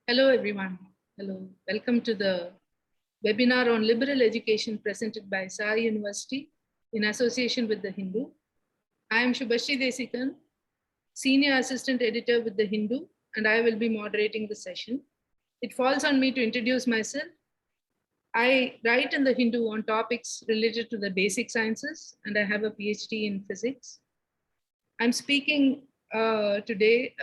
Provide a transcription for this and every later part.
Hello, everyone. Hello. Welcome to the webinar on liberal education presented by Sai University in association with The Hindu. I am Shubashree Desikan, Senior Assistant Editor with The Hindu, and I will be moderating the session. It falls on me to introduce myself. I write in The Hindu on topics related to the basic sciences, and I have a PhD in physics. I'm speaking today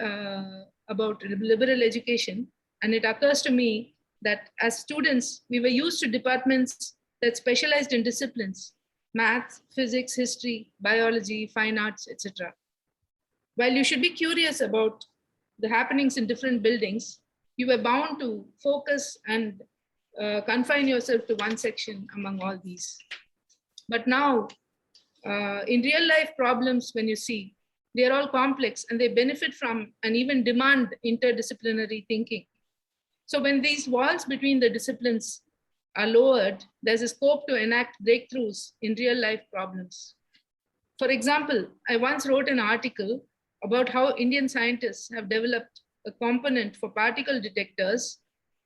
about liberal education. And it occurs to me that as students, we were used to departments that specialized in disciplines, math, physics, history, biology, fine arts, etc. While you should be curious about the happenings in different buildings, you were bound to focus and confine yourself to one section among all these. But now, in real life problems, when you see, they are all complex and they benefit from and even demand interdisciplinary thinking. So when these walls between the disciplines are lowered, there's a scope to enact breakthroughs in real life problems. For example, I once wrote an article about how Indian scientists have developed a component for particle detectors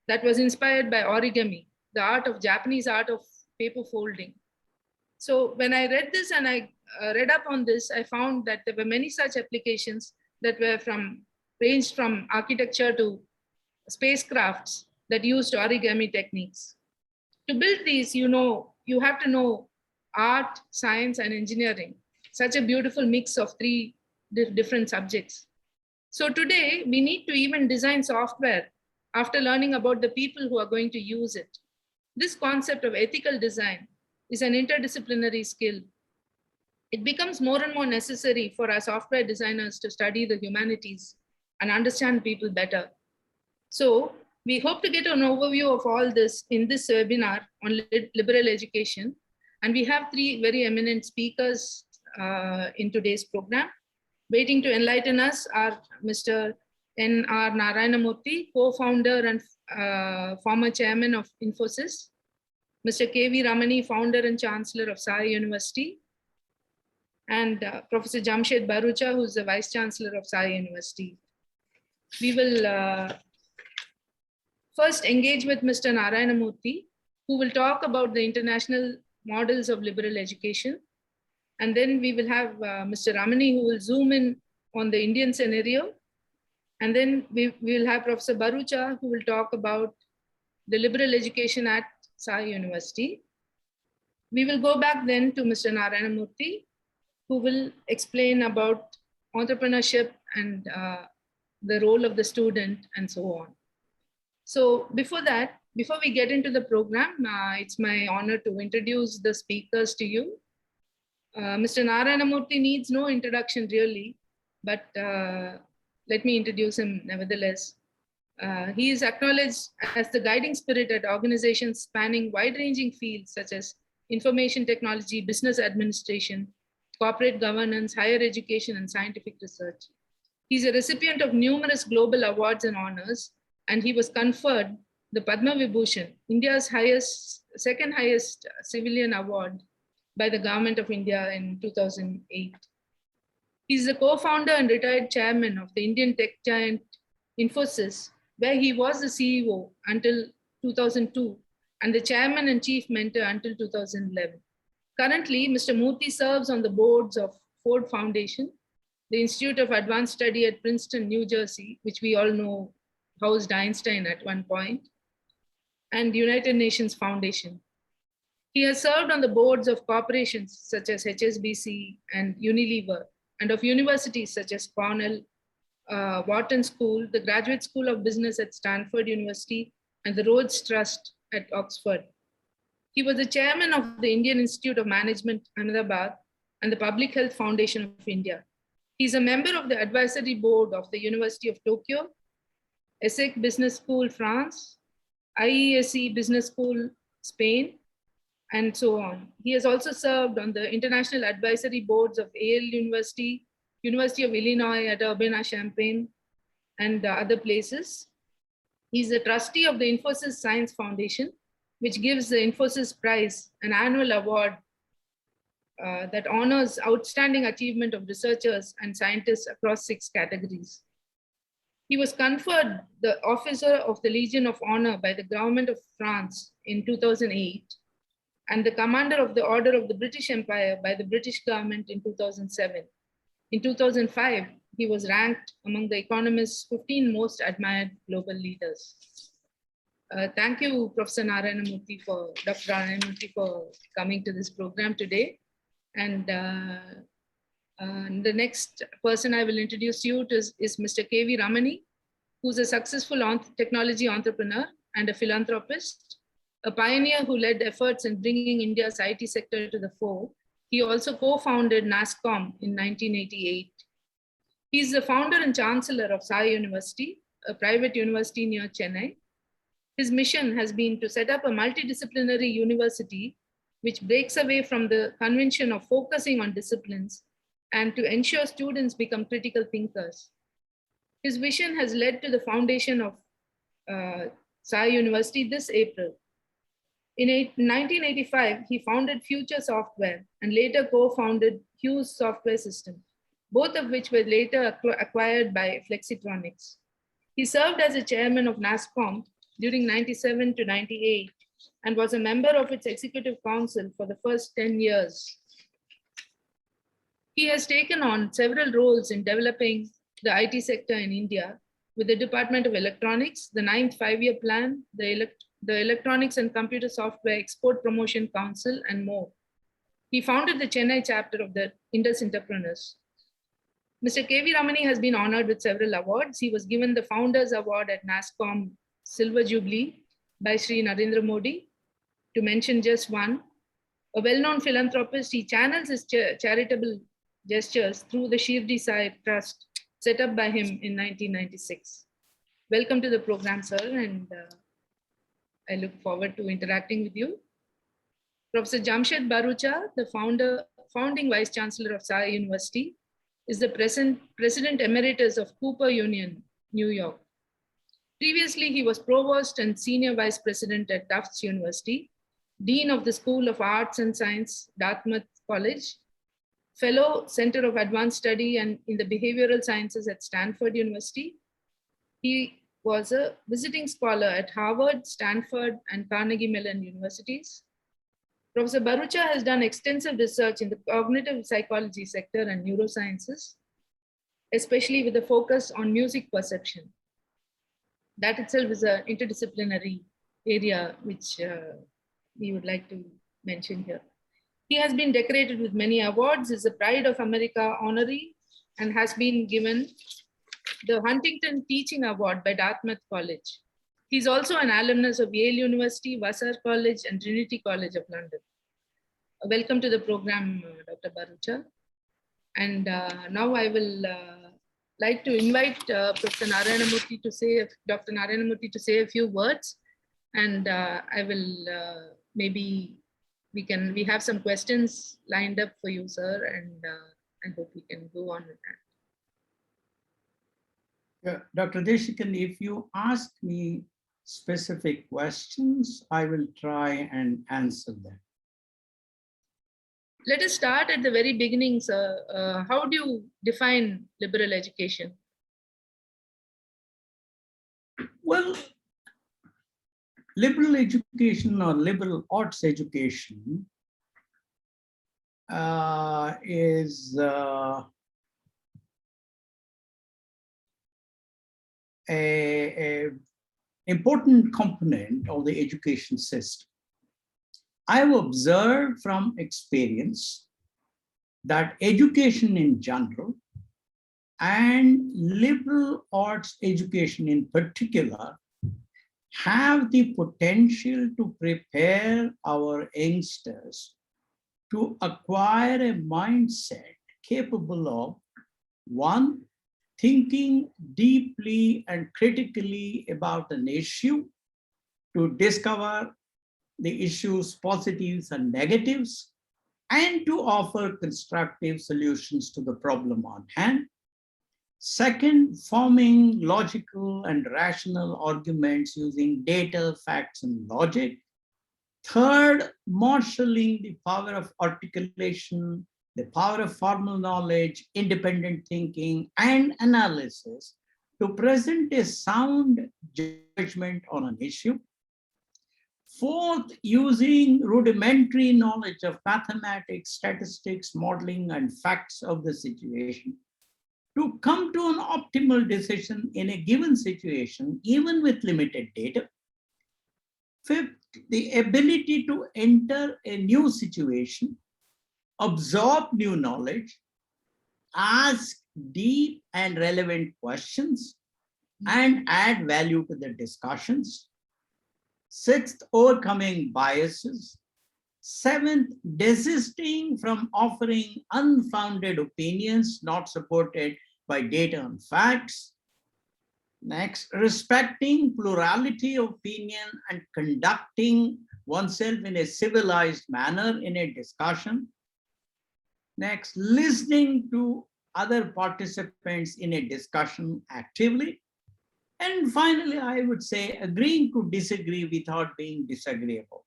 that was inspired by origami, the Japanese art of paper folding. So when I read this and I read up on this, I found that there were many such applications that were ranged from architecture to spacecrafts that used origami techniques. To build these, you have to know art, science, and engineering, such a beautiful mix of three different subjects. So today, we need to even design software after learning about the people who are going to use it. This concept of ethical design is an interdisciplinary skill. It becomes more and more necessary for our software designers to study the humanities and understand people better. So we hope to get an overview of all this in this webinar on liberal education. And we have three very eminent speakers in today's program. Waiting to enlighten us are Mr. N.R. Narayana Murthy, co-founder and former chairman of Infosys. Mr. K.V. Ramani, founder and chancellor of Sai University. And Professor Jamshed Bharucha, who's the Vice-Chancellor of Sai University. We will first engage with Mr. Narayana Murthy, who will talk about the international models of liberal education. And then we will have Mr. Ramani, who will zoom in on the Indian scenario. And then we will have Professor Bharucha, who will talk about the liberal education at Sai University. We will go back then to Mr. Narayana Murthy, who will explain about entrepreneurship and the role of the student and so on. So before we get into the program, it's my honor to introduce the speakers to you. Mr. Narayana Murthy needs no introduction really, but let me introduce him nevertheless. He is acknowledged as the guiding spirit at organizations spanning wide-ranging fields such as information technology, business administration, corporate governance, higher education, and scientific research. He's a recipient of numerous global awards and honors, and he was conferred the Padma Vibhushan, India's second highest civilian award by the government of India in 2008. He's the co-founder and retired chairman of the Indian tech giant Infosys, where he was the CEO until 2002 and the chairman and chief mentor until 2011. Currently, Mr. Murthy serves on the boards of Ford Foundation, the Institute of Advanced Study at Princeton, New Jersey, which we all know housed Einstein at one point, and United Nations Foundation. He has served on the boards of corporations such as HSBC and Unilever, and of universities such as Cornell, Wharton School, the Graduate School of Business at Stanford University, and the Rhodes Trust at Oxford. He was the chairman of the Indian Institute of Management, Ahmedabad, and the Public Health Foundation of India. He's a member of the advisory board of the University of Tokyo, ESSEC Business School, France, IESE Business School, Spain, and so on. He has also served on the international advisory boards of Yale University, University of Illinois at Urbana-Champaign, and other places. He's a trustee of the Infosys Science Foundation, which gives the Infosys Prize, an annual award that honors outstanding achievement of researchers and scientists across 6 categories. He was conferred the Officer of the Legion of Honor by the government of France in 2008 and the Commander of the Order of the British Empire by the British government in 2007. In 2005, he was ranked among The Economist's 15 most admired global leaders. Thank you, Professor Narayana Murthy, Dr. Narayana Murthy, for coming to this program today. And the next person I will introduce you to is Mr. K.V. Ramani, who's a successful technology entrepreneur and a philanthropist, a pioneer who led efforts in bringing India's IT sector to the fore. He also co-founded NASSCOM in 1988. He's the founder and chancellor of Sai University, a private university near Chennai. His mission has been to set up a multidisciplinary university which breaks away from the convention of focusing on disciplines and to ensure students become critical thinkers. His vision has led to the foundation of Sai University this April. In 1985, he founded Future Software and later co-founded Hughes Software System, both of which were later acquired by Flexitronics. He served as a chairman of NASSCOM during 97 to 98 and was a member of its executive council for the first 10 years. He has taken on several roles in developing the IT sector in India with the Department of Electronics, the 9th five-year plan, the Electronics and Computer Software Export Promotion Council, and more. He founded the Chennai chapter of the Indus Entrepreneurs. Mr. K.V. Ramani has been honored with several awards. He was given the Founders Award at NASSCOM Silver Jubilee by Sri Narendra Modi, to mention just one. A well-known philanthropist, he channels his charitable gestures through the Shirdi Sai Trust set up by him in 1996. Welcome to the program, sir, and I look forward to interacting with you. Professor Jamshed Bharucha, the founding Vice-Chancellor of Sai University, is the President Emeritus of Cooper Union, New York. Previously, he was Provost and Senior Vice President at Tufts University, Dean of the School of Arts and Science, Dartmouth College, Fellow Center of Advanced Study and in the Behavioral Sciences at Stanford University. He was a visiting scholar at Harvard, Stanford, and Carnegie Mellon universities. Professor Bharucha has done extensive research in the cognitive psychology sector and neurosciences, especially with a focus on music perception. That itself is an interdisciplinary area which we would like to mention here. He has been decorated with many awards, is a Pride of America honoree, and has been given the Huntington Teaching Award by Dartmouth College. He's also an alumnus of Yale University, Vassar College, and Trinity College of London. Welcome to the program, Dr. Bharucha. And now I will like to invite Professor Narayana Murthy to say, Dr. Narayana Murthy to say a few words. And I will maybe we have some questions lined up for you, sir, and I hope we can go on with that. Yeah, Dr. Desikan, if you ask me specific questions, I will try and answer them. Let us start at the very beginning, sir. How do you define liberal education? Well, liberal education or liberal arts education is a important component of the education system. I have observed from experience that education in general and liberal arts education in particular have the potential to prepare our youngsters to acquire a mindset capable of, one, thinking deeply and critically about an issue, to discover the issue's positives and negatives, and to offer constructive solutions to the problem on hand. Second, forming logical and rational arguments using data, facts, and logic. Third, marshalling the power of articulation, the power of formal knowledge, independent thinking, and analysis to present a sound judgment on an issue. Fourth, using rudimentary knowledge of mathematics, statistics, modeling, and facts of the situation to come to an optimal decision in a given situation, even with limited data. Fifth, the ability to enter a new situation, absorb new knowledge, ask deep and relevant questions, and add value to the discussions. Sixth, overcoming biases. Seventh, desisting from offering unfounded opinions not supported by data and facts. Next, respecting plurality of opinion and conducting oneself in a civilized manner in a discussion. Next, listening to other participants in a discussion actively. And finally, I would say agreeing to disagree without being disagreeable.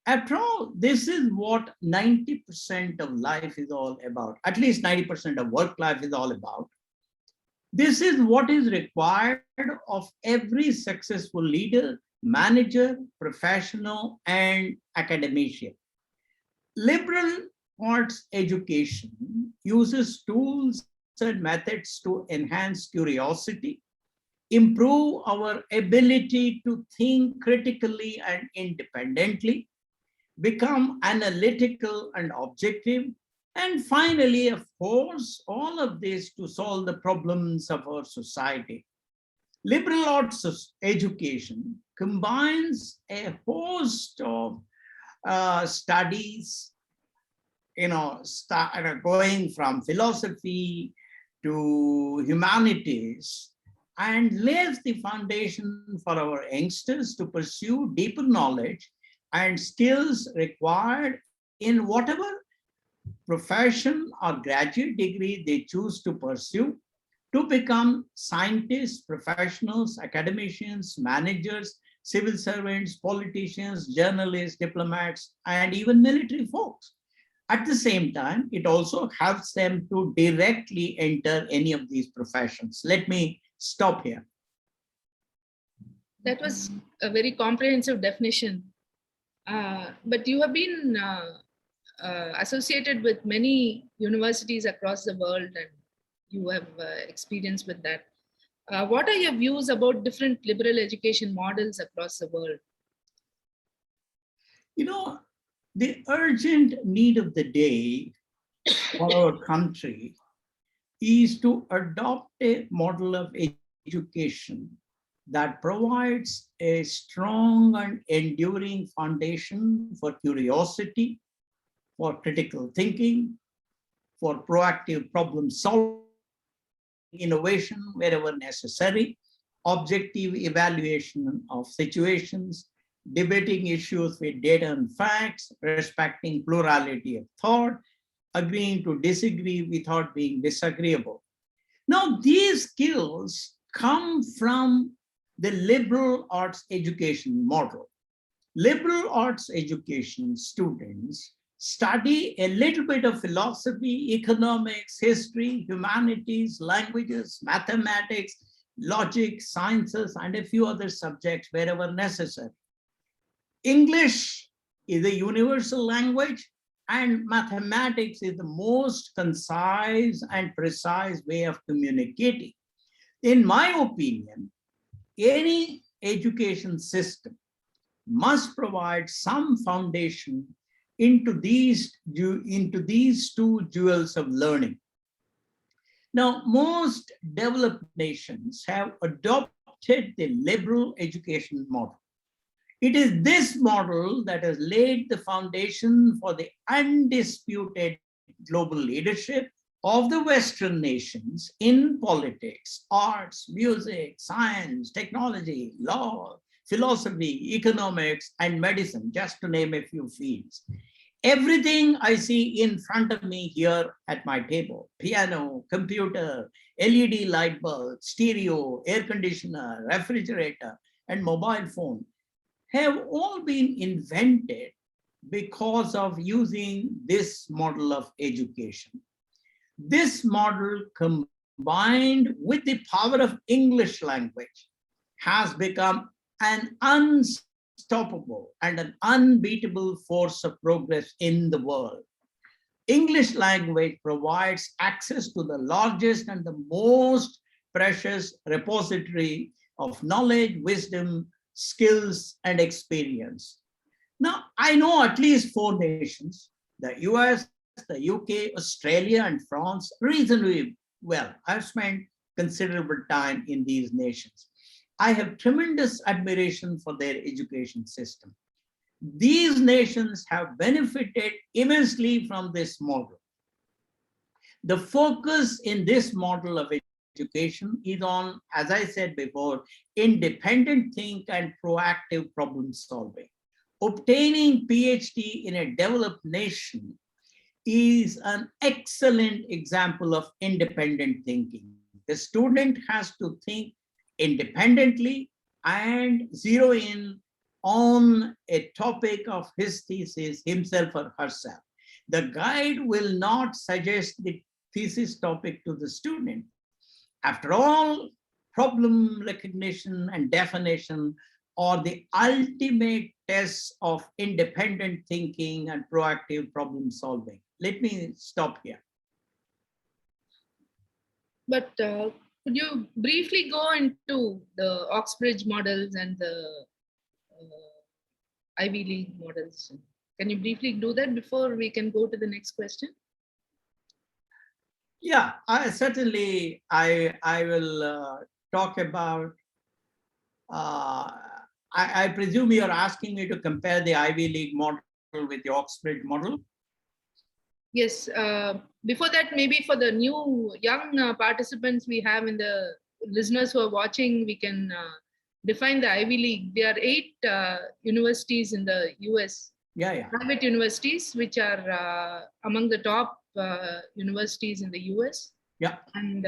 After all, this is what 90% of life is all about. At least 90% of work life is all about. This is what is required of every successful leader, manager, professional, and academician. Liberal arts education uses tools and methods to enhance curiosity, improve our ability to think critically and independently, become analytical and objective, and finally, of course, all of this to solve the problems of our society. Liberal arts education combines a host of studies, going from philosophy to humanities, and lays the foundation for our youngsters to pursue deeper knowledge and skills required in whatever profession or graduate degree they choose to pursue to become scientists, professionals, academicians, managers, civil servants, politicians, journalists, diplomats, and even military folks. At the same time, it also helps them to directly enter any of these professions. Let me stop here. That was a very comprehensive definition. But you have been associated with many universities across the world, and you have experience with that. What are your views about different liberal education models across the world? The urgent need of the day for our country is to adopt a model of education that provides a strong and enduring foundation for curiosity, for critical thinking, for proactive problem solving, innovation wherever necessary, objective evaluation of situations, debating issues with data and facts, respecting plurality of thought, agreeing to disagree without being disagreeable. Now, these skills come from the liberal arts education model. Liberal arts education students study a little bit of philosophy, economics, history, humanities, languages, mathematics, logic, sciences, and a few other subjects wherever necessary. English is a universal language, and mathematics is the most concise and precise way of communicating. In my opinion, any education system must provide some foundation into these two jewels of learning. Now, most developed nations have adopted the liberal education model. It is this model that has laid the foundation for the undisputed global leadership of the Western nations in politics, arts, music, science, technology, law, philosophy, economics, and medicine, just to name a few fields. Everything I see in front of me here at my table, piano, computer, LED light bulb, stereo, air conditioner, refrigerator, and mobile phone, have all been invented because of using this model of education. This model combines combined with the power of English language, has become an unstoppable and an unbeatable force of progress in the world. English language provides access to the largest and the most precious repository of knowledge, wisdom, skills, and experience. Now, I know at least 4 nations, the US, the UK, Australia, and France, reasonably well. I've spent considerable time in these nations. I have tremendous admiration for their education system. These nations have benefited immensely from this model. The focus in this model of education is on, as I said before, independent think and proactive problem solving. Obtaining PhD in a developed nation is an excellent example of independent thinking. The student has to think independently and zero in on a topic of his thesis, himself or herself. The guide will not suggest the thesis topic to the student. After all, problem recognition and definition are the ultimate tests of independent thinking and proactive problem solving. Let me stop here. But could you briefly go into the Oxbridge models and the Ivy League models? Can you briefly do that before we can go to the next question? Yeah, I will talk about, I presume you're asking me to compare the Ivy League model with the Oxbridge model? Yes. Before that, maybe for the new young participants we have in the listeners who are watching, we can define the Ivy League. There are 8 universities in the US. Yeah. Private universities, which are among the top universities in the US. Yeah. And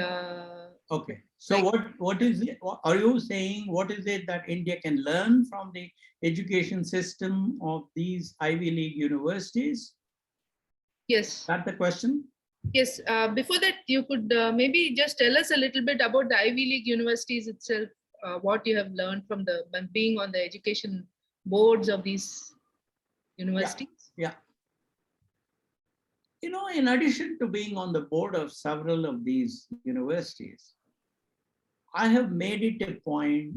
okay. So like, what is it? Are you saying what is it that India can learn from the education system of these Ivy League universities? Yes. Is that the question? Yes. Before that, you could maybe just tell us a little bit about the Ivy League universities itself, what you have learned from the being on the education boards of these universities. Yeah. You know, in addition to being on the board of several of these universities, I have made it a point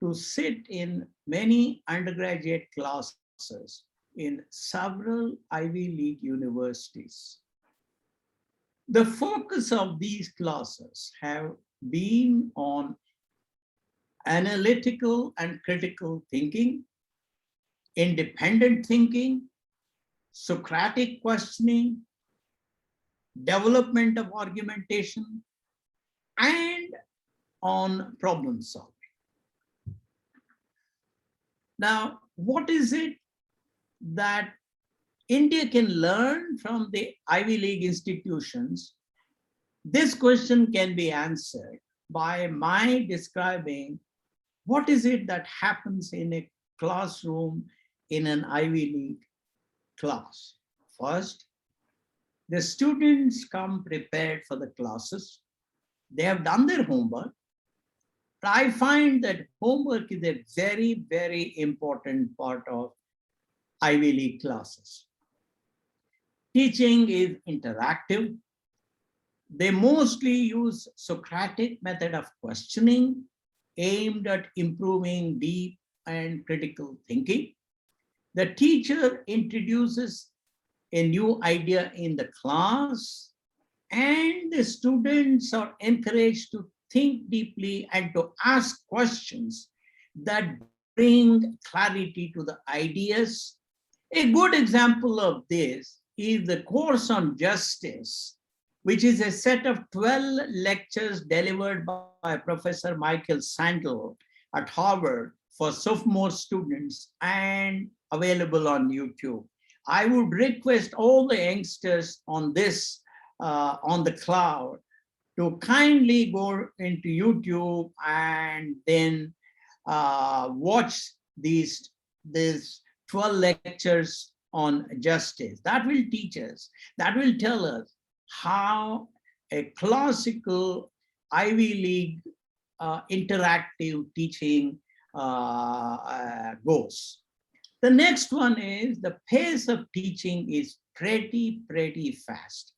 to sit in many undergraduate classes in several Ivy League universities. The focus of these classes have been on analytical and critical thinking, independent thinking, Socratic questioning, development of argumentation, and on problem solving. Now, what is it that India can learn from the Ivy League institutions? This question can be answered by my describing what is it that happens in a classroom in an Ivy League class. First, the students come prepared for the classes. They have done their homework. But I find that homework is a very, very important part of Ivy League classes. Teaching is interactive. They mostly use Socratic method of questioning aimed at improving deep and critical thinking. The teacher introduces a new idea in the class, and the students are encouraged to think deeply and to ask questions that bring clarity to the ideas. A good example of this is the course on justice, which is a set of 12 lectures delivered by Professor Michael Sandel at Harvard for sophomore students and available on YouTube. I would request all the youngsters on this, on the cloud, to kindly go into YouTube and then watch these 12 lectures on justice. That will teach us, that will tell us how a classical Ivy League interactive teaching goes. The next one is the pace of teaching is pretty fast.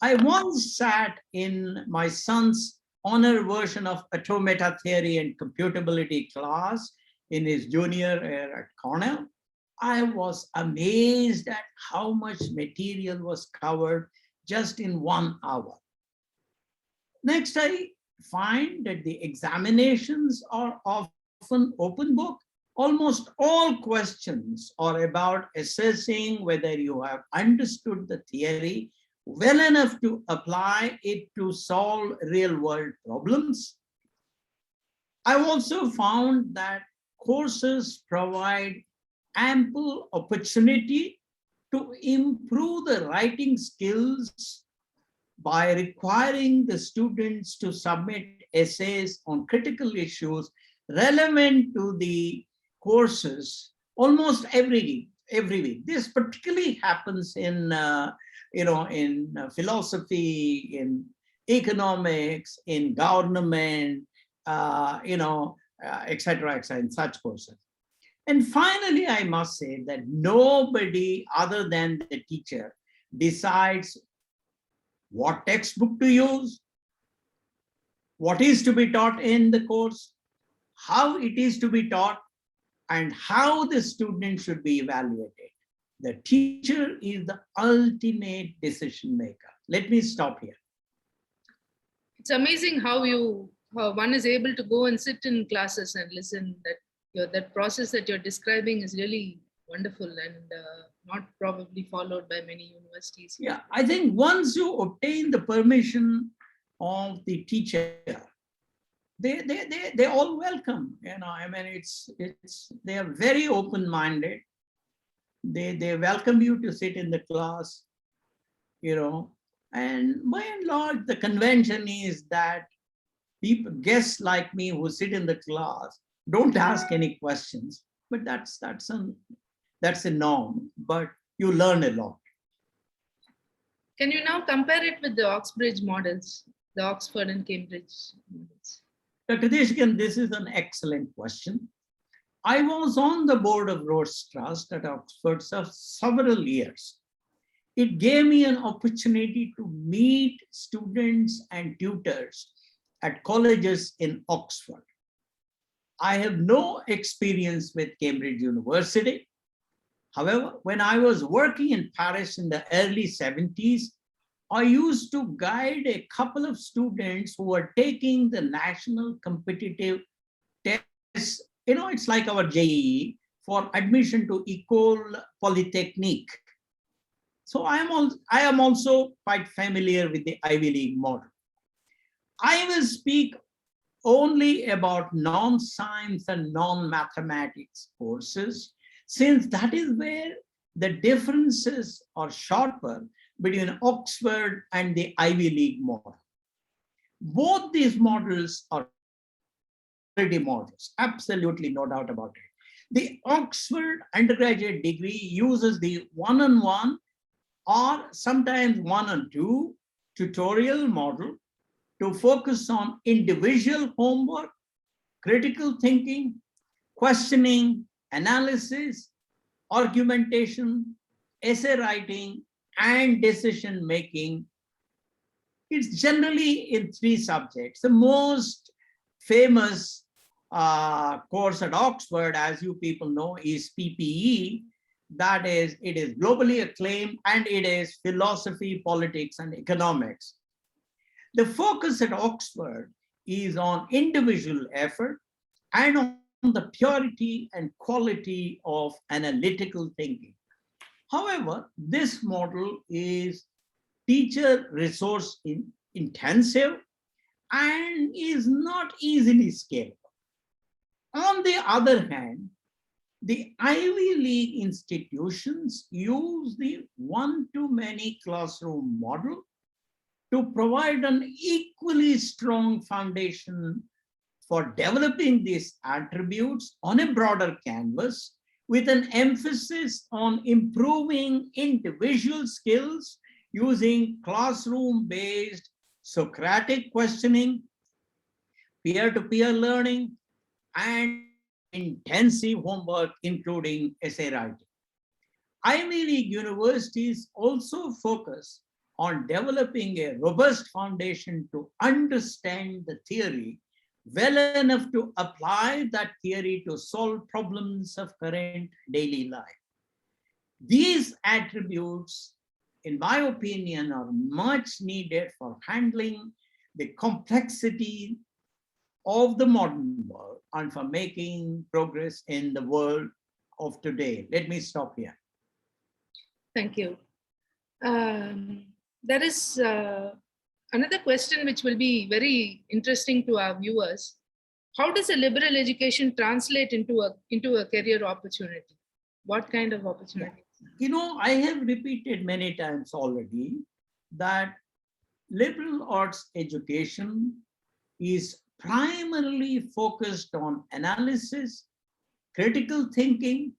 I once sat in my son's honor version of automata theory and computability class in his junior year at Cornell. I was amazed at how much material was covered just in 1 hour. Next, I find that the examinations are often open book. Almost all questions are about assessing whether you have understood the theory well enough to apply it to solve real-world problems. I've also found that courses provide ample opportunity to improve the writing skills by requiring the students to submit essays on critical issues relevant to the courses almost every week. This particularly happens in philosophy, in economics, in government, etc., in such courses. And finally, I must say that nobody other than the teacher decides what textbook to use, what is to be taught in the course, how it is to be taught, and how the student should be evaluated. The teacher is the ultimate decision maker. Let me stop here. It's amazing how one is able to go and sit in classes and listen. That process that you're describing is really wonderful and not probably followed by many universities. Yeah, I think once you obtain the permission of the teacher, they all welcome. They are very open-minded. They welcome you to sit in the class, and by and large, the convention is that guests like me who sit in the class don't ask any questions, but that's a norm, but you learn a lot. Can you now compare it with the Oxbridge models, the Oxford and Cambridge models? Dr. Desikan, this is an excellent question. I was on the board of Rhodes Trust at Oxford for several years. It gave me an opportunity to meet students and tutors at colleges in Oxford. I have no experience with Cambridge University. However, when I was working in Paris in the early 70s, I used to guide a couple of students who were taking the national competitive tests. It's like our JEE for admission to École Polytechnique. So I am also quite familiar with the Ivy League model. I will speak only about non-science and non-mathematics courses, since that is where the differences are sharper between Oxford and the Ivy League model. Both these models are quality models, absolutely no doubt about it. The Oxford undergraduate degree uses the one-on-one or sometimes one-on-two tutorial model to focus on individual homework, critical thinking, questioning, analysis, argumentation, essay writing, and decision making. It's generally in 3 subjects. The most famous course at Oxford, as you people know, is PPE. That is, it is globally acclaimed, and it is philosophy, politics, and economics. The focus at Oxford is on individual effort and on the purity and quality of analytical thinking. However, this model is teacher resource intensive and is not easily scalable. On the other hand, the Ivy League institutions use the one-to-many classroom model to provide an equally strong foundation for developing these attributes on a broader canvas, with an emphasis on improving individual skills using classroom-based Socratic questioning, peer-to-peer learning, and intensive homework, including essay writing. Ivy League universities also focus on developing a robust foundation to understand the theory well enough to apply that theory to solve problems of current daily life. These attributes, in my opinion, are much needed for handling the complexity of the modern world and for making progress in the world of today. Let me stop here. Thank you. There is another question which will be very interesting to our viewers. How does a liberal education translate into a career opportunity? What kind of opportunity? You know, I have repeated many times already that liberal arts education is primarily focused on analysis, critical thinking,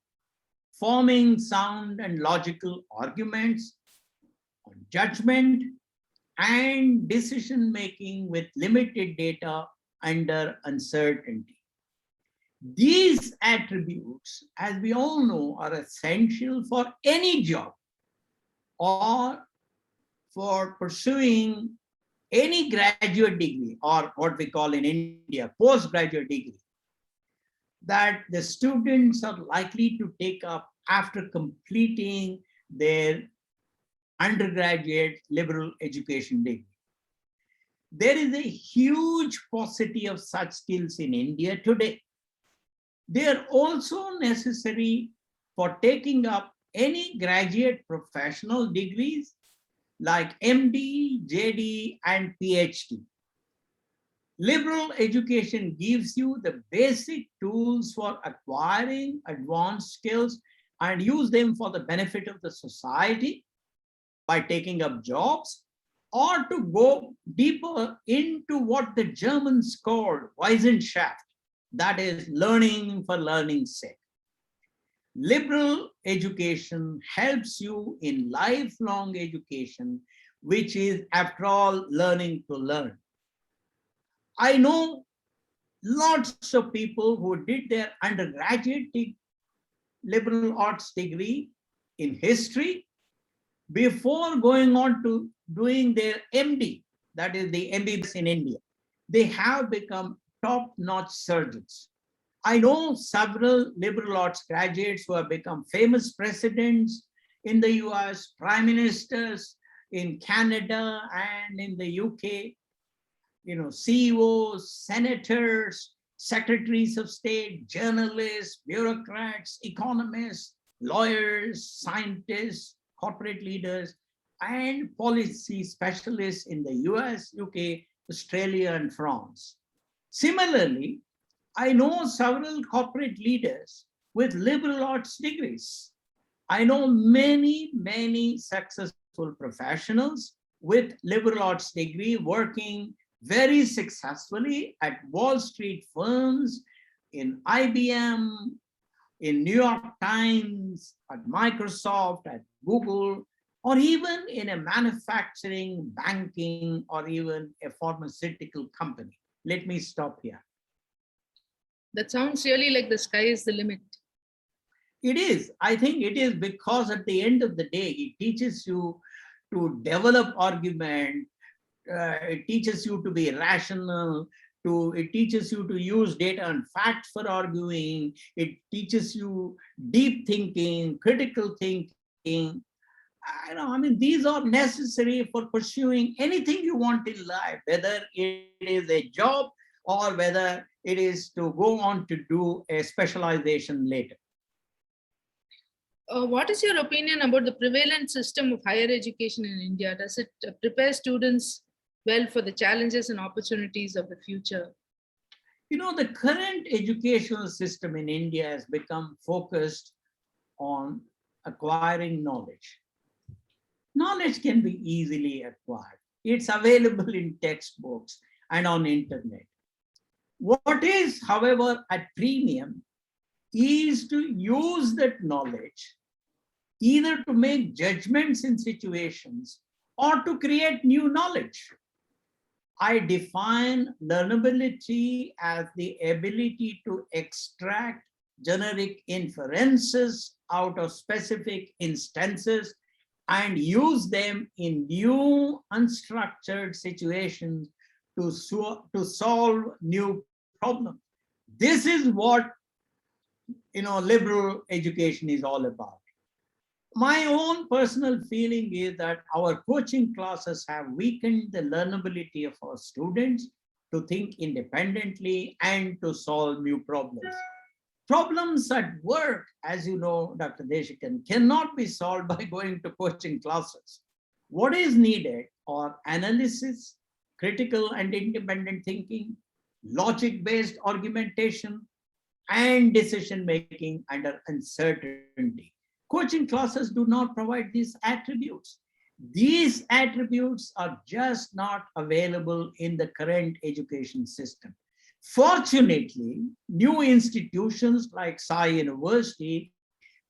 forming sound and logical arguments, on judgment, and decision making with limited data under uncertainty. These attributes, as we all know, are essential for any job or for pursuing any graduate degree, or what we call in India, postgraduate degree, that the students are likely to take up after completing their undergraduate liberal education degree. There is a huge paucity of such skills in India today. They are also necessary for taking up any graduate professional degrees like MD, JD, and PhD. Liberal education gives you the basic tools for acquiring advanced skills and use them for the benefit of the society by taking up jobs, or to go deeper into what the Germans called Wissenschaft, that is learning for learning's sake. Liberal education helps you in lifelong education, which is, after all, learning to learn. I know lots of people who did their undergraduate liberal arts degree in history before going on to doing their MD, that is the MBBS in India. They have become top-notch surgeons. I know several liberal arts graduates who have become famous presidents in the US, prime ministers in Canada and in the UK, CEOs, senators, secretaries of state, journalists, bureaucrats, economists, lawyers, scientists, corporate leaders, and policy specialists in the US, UK, Australia, and France. Similarly, I know several corporate leaders with liberal arts degrees. I know many successful professionals with liberal arts degree working very successfully at Wall Street firms, in IBM, in New York Times, at Microsoft, at Google, or even in a manufacturing, banking, or even a pharmaceutical company. Let me stop here. That sounds really like the sky is the limit. It is. I think it is, because at the end of the day, it teaches you to develop argument. It teaches you to be rational. It teaches you to use data and facts for arguing. It teaches you deep thinking, critical thinking. These are necessary for pursuing anything you want in life, whether it is a job or whether it is to go on to do a specialization later. What is your opinion about the prevalent system of higher education in India? Does it prepare students well for the challenges and opportunities of the future? The current educational system in India has become focused on acquiring knowledge. Knowledge can be easily acquired. It's available in textbooks and on internet. What is, however, at premium is to use that knowledge either to make judgments in situations or to create new knowledge. I define learnability as the ability to extract generic inferences out of specific instances and use them in new unstructured situations to solve new problems. This is what liberal education is all about. My own personal feeling is that our coaching classes have weakened the learnability of our students to think independently and to solve new problems. Problems at work, as you know, Dr. Desikan, cannot be solved by going to coaching classes. What is needed are analysis, critical and independent thinking, logic-based argumentation, and decision-making under uncertainty. Coaching classes do not provide these attributes. These attributes are just not available in the current education system. Fortunately, new institutions like Sai University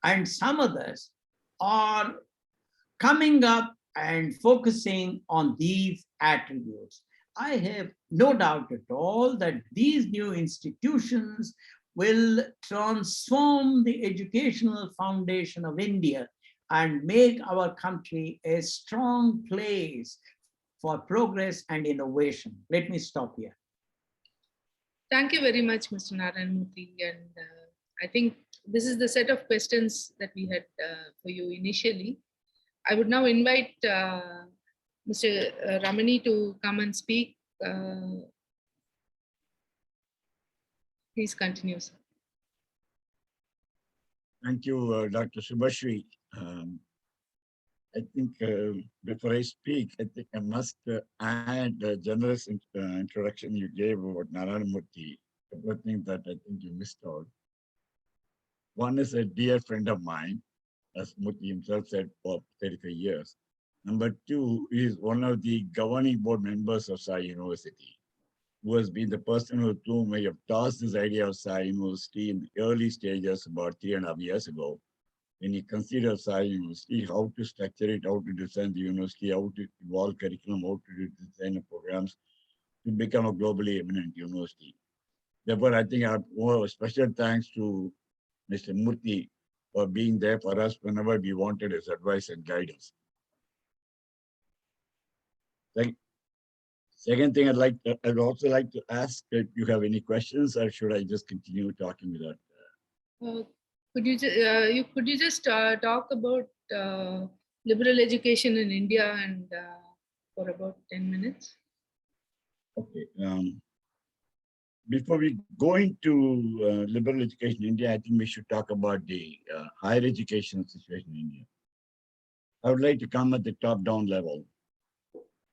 and some others are coming up and focusing on these attributes. I have no doubt at all that these new institutions will transform the educational foundation of India and make our country a strong place for progress and innovation. Let me stop here. Thank you very much, Mr. Narayana Murthy. And I think this is the set of questions that we had for you initially. I would now invite Mr. Ramani to come and speak. Please continue, sir. Thank you, Dr. Shubashree. I think before I speak, I think I must add the generous introduction you gave about Narayana Murthy. A couple of things that I think you missed out. One is a dear friend of mine, as Murthy himself said, for 35 years. Number two is one of the governing board members of Sai University, who has been the person with whom I have tossed this idea of Sai University in the early stages about 3.5 years ago, when he considered Sai University, how to structure it, how to design the university, how to evolve curriculum, how to design programs to become a globally eminent university. Therefore, I think I owe a special thanks to Mr. Murthy for being there for us whenever we wanted his advice and guidance. Second thing I'd also like to ask if you have any questions, or should I just continue talking with that? Could you just talk about liberal education in India and for about 10 minutes? Okay. Before we go into liberal education in India, I think we should talk about the higher education situation in India. I would like to come at the top-down level.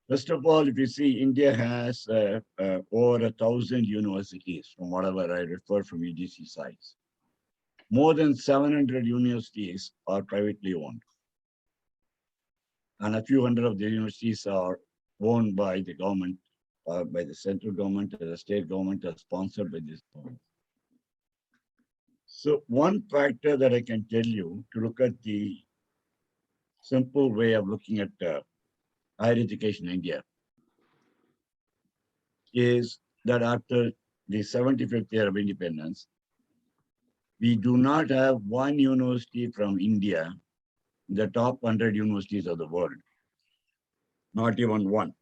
First of all, if you see, India has over 1,000 universities, from whatever I refer from UGC sites. More than 700 universities are privately owned. And a few hundred of the universities are owned by the government, by the central government, or the state government, or sponsored by this government. So one factor that I can tell you to look at the simple way of looking at higher education in India is that after the 75th year of independence, we do not have one university from India in the top 100 universities of the world. Not even one.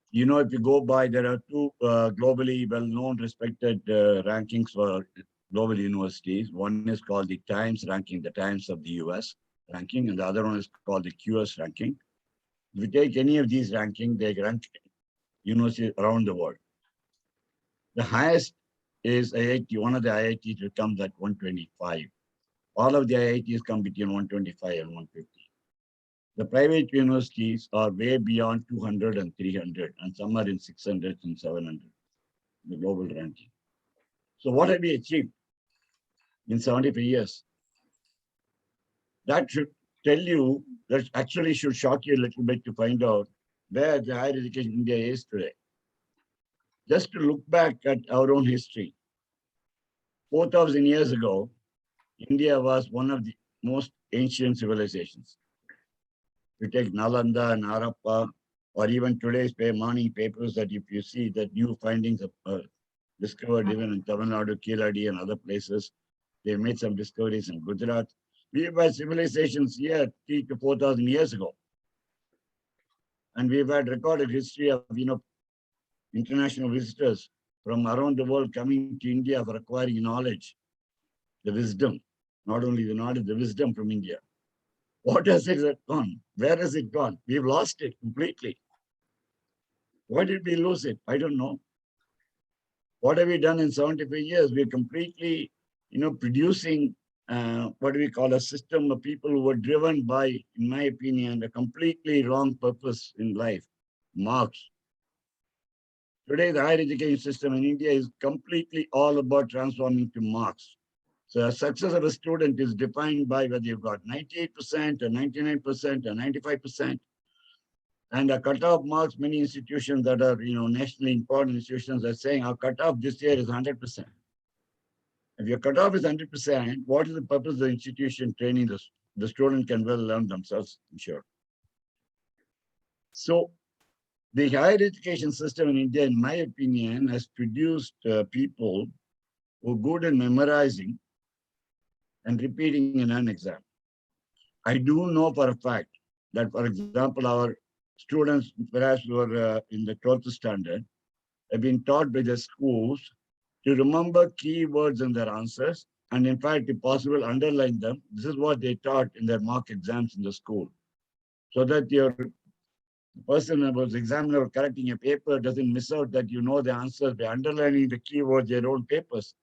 You know, if you go by, there are two globally well-known, respected rankings for global universities. One is called the Times ranking, the Times of the US ranking, and the other one is called the QS ranking. If you take any of these rankings, they rank universities around the world. The highest is IIT, one of the IITs which comes at 125. All of the IITs come between 125 and 150. The private universities are way beyond 200 and 300, and some are in 600 and 700, the global ranking. So what have we achieved in 75 years? That should tell you, that actually should shock you a little bit to find out where the higher education in India is today. Just to look back at our own history, 4,000 years ago, India was one of the most ancient civilizations. We take Nalanda and Harappa, or even today's morning papers, that if you see that new findings are discovered even in Tamil Nadu, Kiladi and other places, they made some discoveries in Gujarat. We have had civilizations here 3,000 to 4,000 years ago. And we've had recorded history of, international visitors from around the world coming to India for acquiring knowledge, the wisdom, not only the knowledge, the wisdom from India. What has it gone? Where has it gone? We've lost it completely. Why did we lose it? I don't know. What have we done in 75 years? We're completely, producing what do we call a system of people who were driven by, in my opinion, a completely wrong purpose in life, marks. Today, the higher education system in India is completely all about transforming to marks. So the success of a student is defined by whether you've got 98% or 99% or 95%. And a cutoff marks, many institutions that are, nationally important institutions are saying our cutoff this year is 100%. If your cutoff is 100%, what is the purpose of the institution training this? The student can well learn themselves, I'm sure. So the higher education system in India, in my opinion, has produced people who are good in memorizing and repeating in an exam. I do know for a fact that, for example, our students, perhaps who are in the 12th standard, have been taught by the schools to remember key words in their answers, and in fact, if possible, underline them. This is what they taught in their mock exams in the school, so that your person who was examiner correcting a paper doesn't miss out that you know the answers by underlining the keywords in their own papers.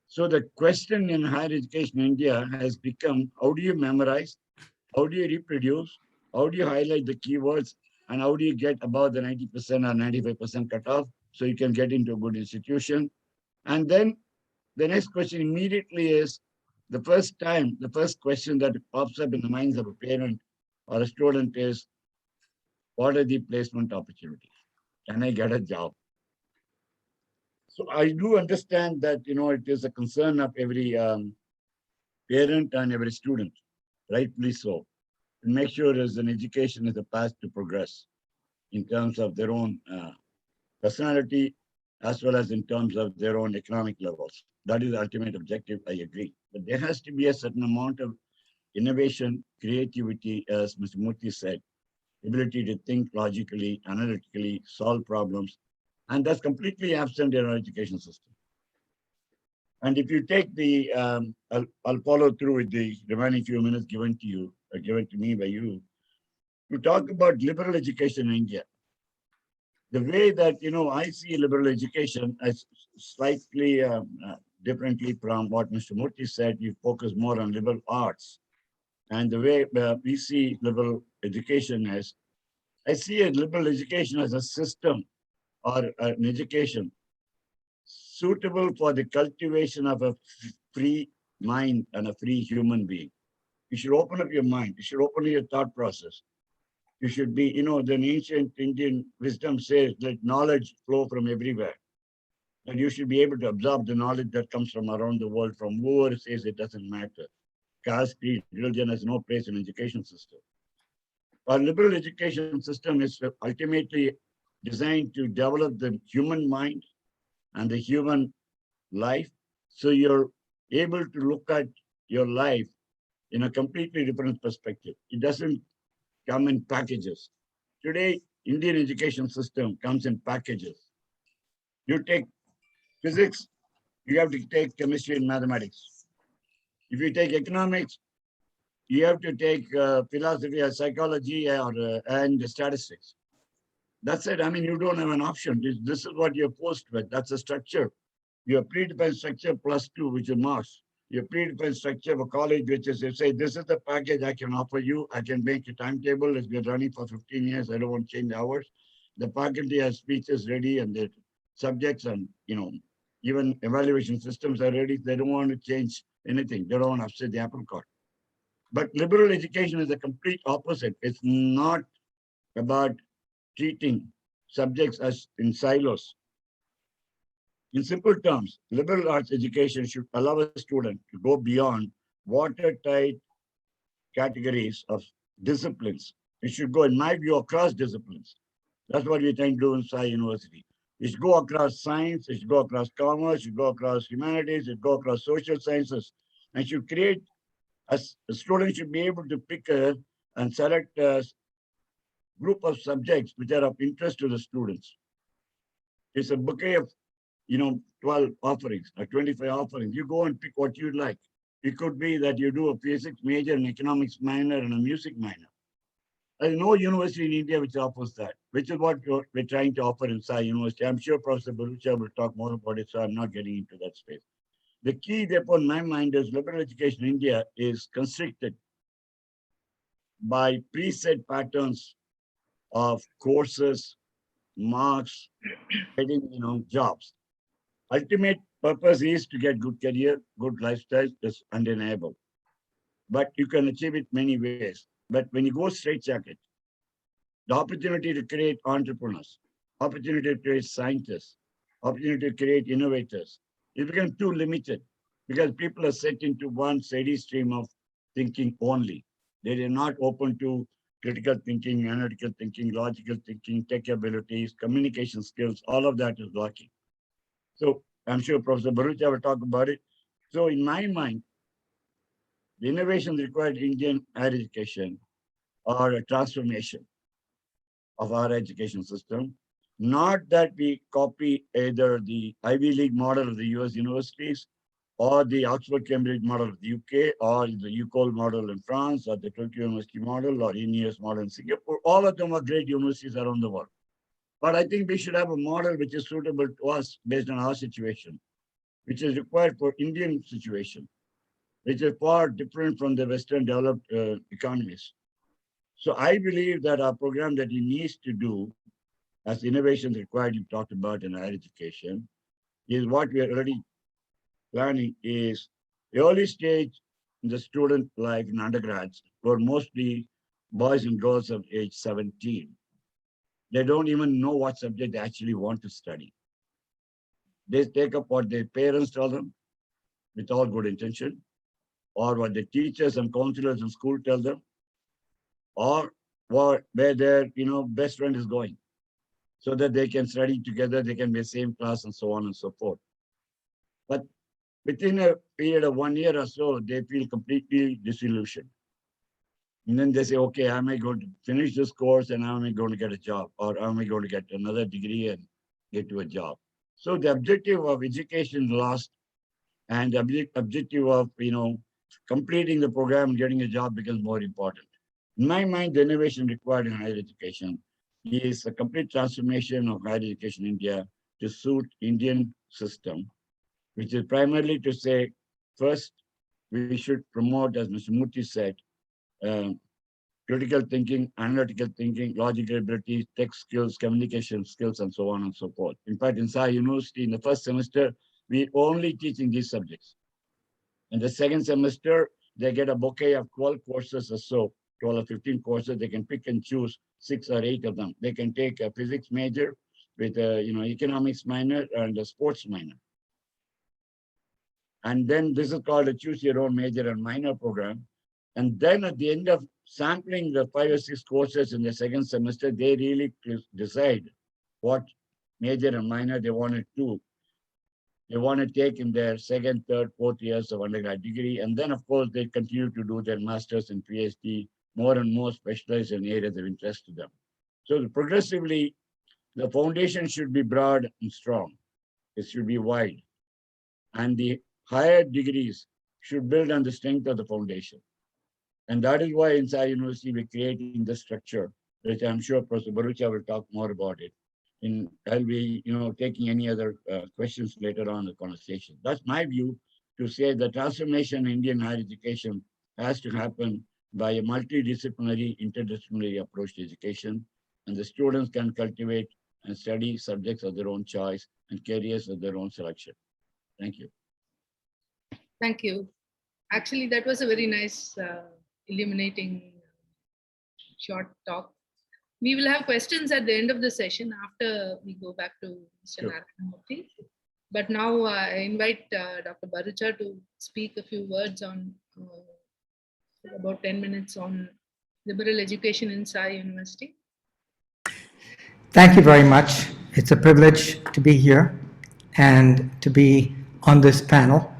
So the question in higher education in India has become, how do you memorize? How do you reproduce? How do you highlight the keywords? And how do you get above the 90% or 95% cutoff so you can get into a good institution? And then the next question immediately is, the first question that pops up in the minds of a parent or a student is, what are the placement opportunities? Can I get a job? So I do understand that, it is a concern of every parent and every student, rightfully so, to make sure as an education is a path to progress in terms of their own personality, as well as in terms of their own economic levels. That is the ultimate objective, I agree. But there has to be a certain amount of innovation, creativity, as Mr. Murthy said, ability to think logically, analytically, solve problems. And that's completely absent in our education system. And if you take the, I'll follow through with the remaining few minutes given to you, given to me by you, to talk about liberal education in India. The way that, I see liberal education as slightly differently from what Mr. Murthy said, you focus more on liberal arts. And the way we see liberal education as, I see a liberal education as a system or an education suitable for the cultivation of a free mind and a free human being. You should open up your mind. You should open your thought process. You should be, the ancient Indian wisdom says, let knowledge flow from everywhere. And you should be able to absorb the knowledge that comes from around the world, from whoever says it doesn't matter. Caste, creed, religion has no place in education system. Our liberal education system is ultimately designed to develop the human mind and the human life. So you're able to look at your life in a completely different perspective. It doesn't come in packages. Today, Indian education system comes in packages. You take physics, you have to take chemistry and mathematics. If you take economics, you have to take philosophy or psychology and statistics. That's it. I mean, you don't have an option. This is what you're forced with. That's a structure. Your predefined structure +2, which is marks. Your predefined structure of a college, which is, you say, this is the package I can offer you. I can make a timetable. It's been running for 15 years. I don't want to change hours. The faculty has speeches ready and the subjects and, even evaluation systems are ready. They don't want to change anything. They don't want to upset the apple cart. But liberal education is the complete opposite. It's not about treating subjects as in silos. In simple terms, liberal arts education should allow a student to go beyond watertight categories of disciplines It should go, in my view, across disciplines. That's what we're trying to do in Sai University. It should go across science, it should go across commerce, it should go across humanities, it should go across social sciences, and should create, as a student should be able to pick and select a group of subjects which are of interest to the students. It's a bouquet of, 12 offerings or 25 offerings. You go and pick what you'd like. It could be that you do a physics major, an economics minor, and a music minor. There's no university in India which offers that, which is what we're trying to offer in Sai University. I'm sure Professor Bharucha will talk more about it, so I'm not getting into that space. The key, therefore, in my mind, is liberal education in India is constricted by preset patterns of courses, marks, getting, jobs. Ultimate purpose is to get good career, good lifestyle, is undeniable. But you can achieve it many ways. But when you go straitjacket, the opportunity to create entrepreneurs, opportunity to create scientists, opportunity to create innovators, it becomes too limited because people are set into one steady stream of thinking only. They are not open to critical thinking, analytical thinking, logical thinking, tech abilities, communication skills. All of that is lacking. So I'm sure Professor Bharucha will talk about it. So in my mind, the innovations required in Indian higher education are a transformation of our education system. Not that we copy either the Ivy League model of the US universities or the Oxford Cambridge model of the UK or the UCOL model in France or the Tokyo University model or INEOS model in Singapore. All of them are great universities around the world. But I think we should have a model which is suitable to us based on our situation, which is required for Indian situation, which is far different from the Western developed economies. So I believe that our program that he needs to do as innovations required, you talked about in higher education, is what we are already planning is the early stage in the student life in undergrads were mostly boys and girls of age 17. They don't even know what subject they actually want to study. They take up what their parents tell them with all good intention, or what the teachers and counselors in school tell them, or where their best friend is going, so that they can study together, they can be the same class and so on and so forth. But within a period of 1 year or so, they feel completely disillusioned. And then they say, okay, am I going to finish this course and am I going to get a job? Or am I going to get another degree and get to a job? So the objective of education lost and the objective of, completing the program and getting a job becomes more important. In my mind, the innovation required in higher education is a complete transformation of higher education in India to suit Indian system, which is primarily to say, first, we should promote, as Mr. Murthy said, critical thinking, analytical thinking, logical abilities, tech skills, communication skills, and so on and so forth. In fact, in Sai University, in the first semester, we're only teaching these subjects. In the second semester, they get a bouquet of 12 courses or so, 12 or 15 courses. They can pick and choose 6 or 8 of them. They can take a physics major with a economics minor and a sports minor. And then this is called a choose your own major and minor program. And then at the end of sampling the 5 or 6 courses in the second semester, they really decide what major and minor they want to do. They want to take in their second, third, fourth years of undergrad degree. And then, of course, they continue to do their master's and PhD, more and more specialized in areas of interest to them. So progressively, the foundation should be broad and strong. It should be wide. And the higher degrees should build on the strength of the foundation. And that is why in Sai University, we're creating the structure, which I'm sure Professor Bharucha will talk more about it. I'll be, taking any other questions later on in the conversation. That's my view, to say the transformation in Indian higher education has to happen by a multidisciplinary, interdisciplinary approach to education. And the students can cultivate and study subjects of their own choice and careers of their own selection. Thank you. Thank you. Actually, that was a very nice, illuminating short talk. We will have questions at the end of the session after we go back to Mr. Narayana Murthy. But now I invite Dr. Bharucha to speak a few words on about 10 minutes on liberal education in Sai University. Thank you very much. It's a privilege to be here and to be on this panel.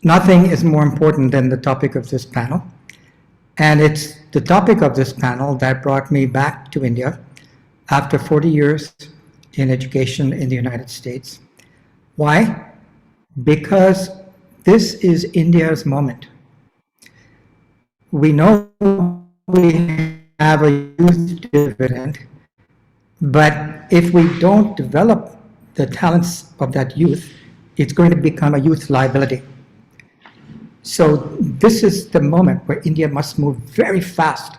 Nothing is more important than the topic of this panel. And it's the topic of this panel that brought me back to India after 40 years in education in the United States. Why? Because this is India's moment. We know we have a youth dividend, but if we don't develop the talents of that youth, it's going to become a youth liability. So this is the moment where India must move very fast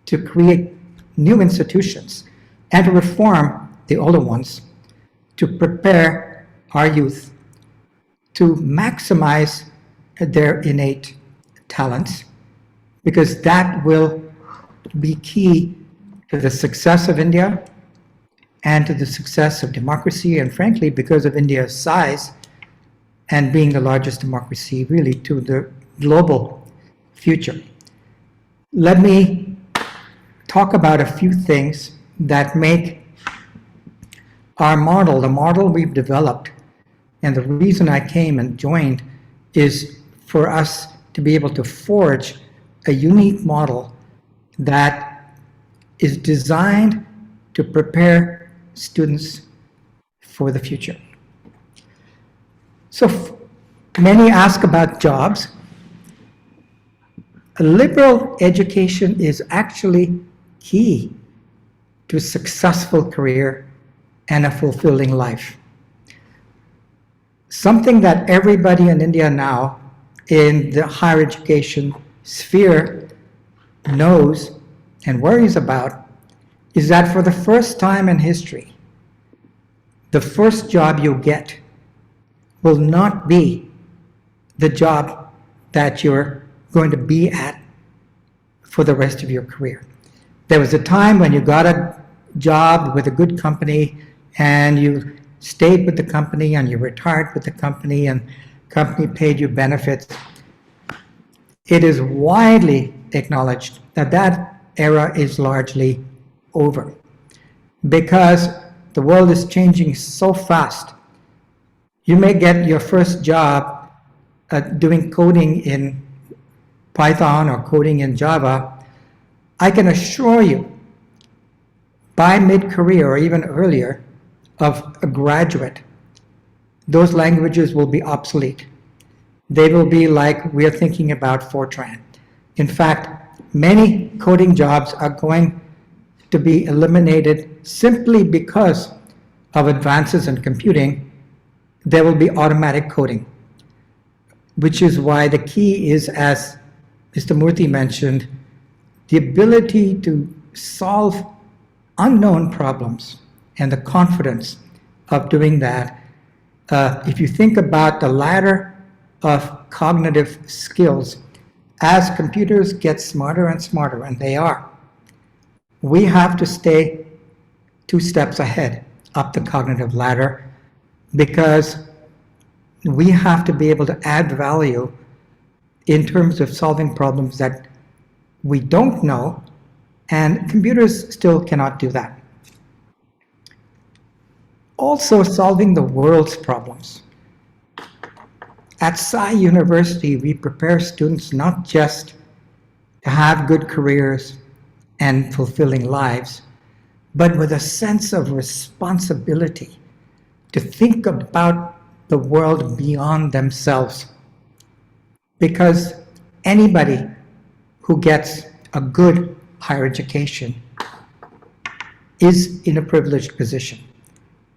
to create new institutions and to reform the older ones to prepare our youth to maximize their innate talents, because that will be key to the success of India and to the success of democracy, and frankly, because of India's size and being the largest democracy, really to the global future. Let me talk about a few things that make our model, the model we've developed, and the reason I came and joined is for us to be able to forge a unique model that is designed to prepare students for the future. So many ask about jobs. A liberal education is actually key to a successful career and a fulfilling life. Something that everybody in India now in the higher education sphere knows and worries about is that for the first time in history, the first job you get will not be the job that you're going to be at for the rest of your career. There was a time when you got a job with a good company and you stayed with the company and you retired with the company and company paid you benefits. It is widely acknowledged that that era is largely over because the world is changing so fast. You may get your first job doing coding in Python or coding in Java. I can assure you, by mid-career or even earlier of a graduate, those languages will be obsolete. They will be like we're thinking about Fortran. In fact, many coding jobs are going to be eliminated simply because of advances in computing. There will be automatic coding, which is why the key is, as Mr. Murthy mentioned, the ability to solve unknown problems and the confidence of doing that. If you think about the ladder of cognitive skills, as computers get smarter and smarter, and they are, we have to stay 2 steps ahead up the cognitive ladder because we have to be able to add value in terms of solving problems that we don't know, and computers still cannot do that. Also, solving the world's problems. At Sai University, we prepare students not just to have good careers and fulfilling lives, but with a sense of responsibility to think about the world beyond themselves. Because anybody who gets a good higher education is in a privileged position.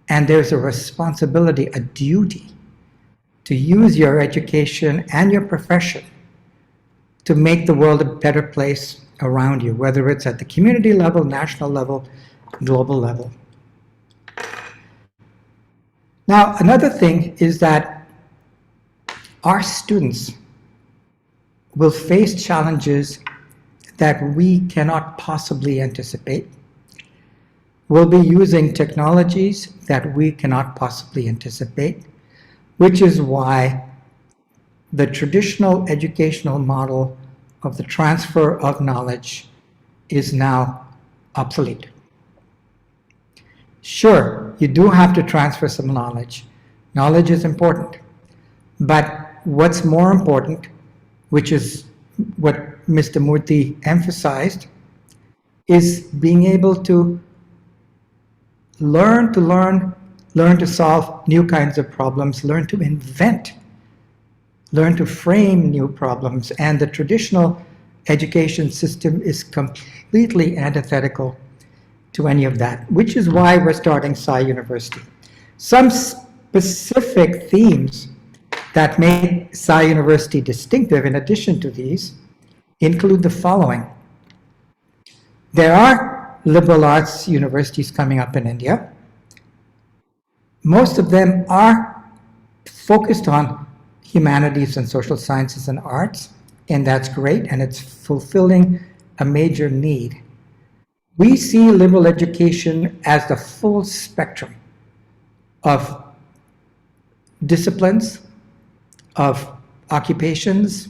And there's a responsibility, a duty, to use your education and your profession to make the world a better place around you, whether it's at the community level, national level, global level. Now, another thing is that our students will face challenges that we cannot possibly anticipate. We'll be using technologies that we cannot possibly anticipate, which is why the traditional educational model of the transfer of knowledge is now obsolete. Sure, you do have to transfer some knowledge. Knowledge is important. But what's more important, which is what Mr. Murthy emphasized, is being able to learn to solve new kinds of problems, learn to invent, learn to frame new problems. And the traditional education system is completely antithetical to any of that, which is why we're starting Sai University. Some specific themes that make Sai University distinctive, in addition to these, include the following. There are liberal arts universities coming up in India. Most of them are focused on humanities and social sciences and arts, and that's great, and it's fulfilling a major need. We see liberal education as the full spectrum of disciplines, of occupations,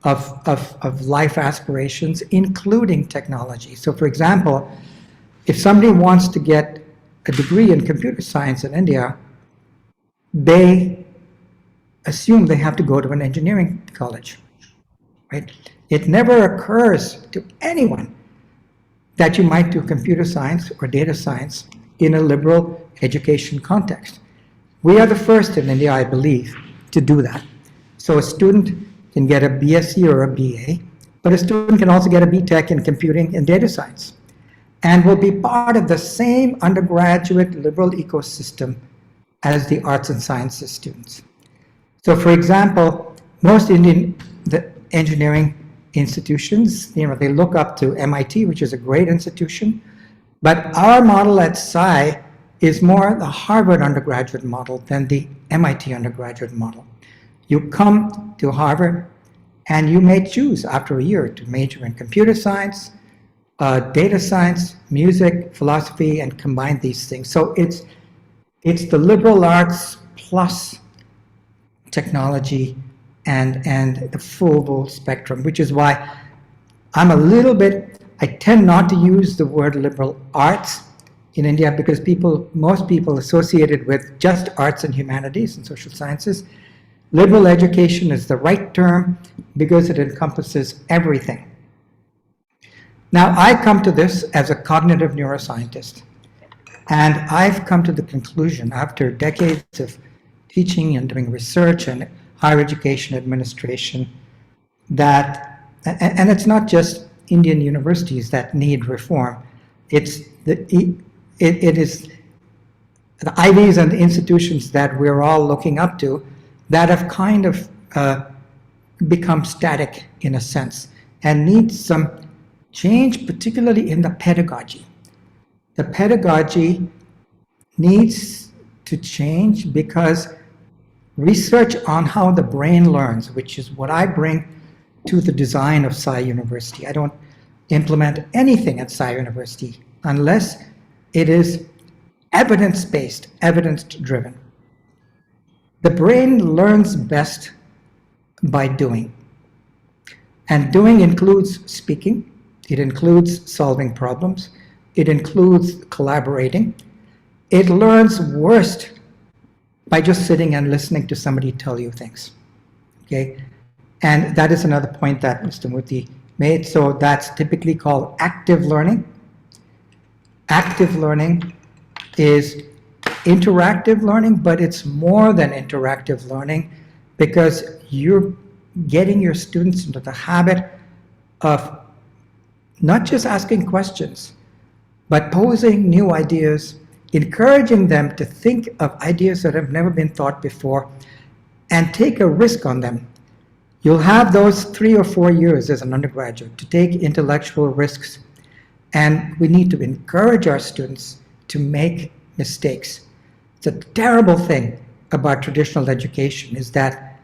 of life aspirations, including technology. So for example, if somebody wants to get a degree in computer science in India, they assume they have to go to an engineering college, right? It never occurs to anyone that you might do computer science or data science in a liberal education context. We are the first in India, I believe, to do that. So a student can get a BSc or a BA, but a student can also get a BTech in computing and data science, and will be part of the same undergraduate liberal ecosystem as the arts and sciences students. So for example, most Indian engineering institutions, they look up to MIT, which is a great institution, but our model at Sai is more the Harvard undergraduate model than the MIT undergraduate model. You come to Harvard and you may choose after a year to major in computer science, data science, music, philosophy, and combine these things. So it's the liberal arts plus technology and the full spectrum, which is why I tend not to use the word liberal arts in India, because most people associate it with just arts and humanities and social sciences. Liberal education is the right term because it encompasses everything. Now, I come to this as a cognitive neuroscientist, and I've come to the conclusion after decades of teaching and doing research and higher education administration that, and it's not just Indian universities that need reform, it is the IVs and the institutions that we're all looking up to that have kind of become static in a sense and need some change, particularly in the pedagogy. The pedagogy needs to change because research on how the brain learns, which is what I bring to the design of Sai University. I don't implement anything at Sai University unless it is evidence-based, evidence-driven. The brain learns best by doing. And doing includes speaking, it includes solving problems, it includes collaborating. It learns worst by just sitting and listening to somebody tell you things, okay? And that is another point that Mr. Murthy made. So that's typically called active learning. Active learning is interactive learning, but it's more than interactive learning because you're getting your students into the habit of not just asking questions, but posing new ideas, encouraging them to think of ideas that have never been thought before and take a risk on them. You'll have those 3 or 4 years as an undergraduate to take intellectual risks, and we need to encourage our students to make mistakes. It's a terrible thing about traditional education is that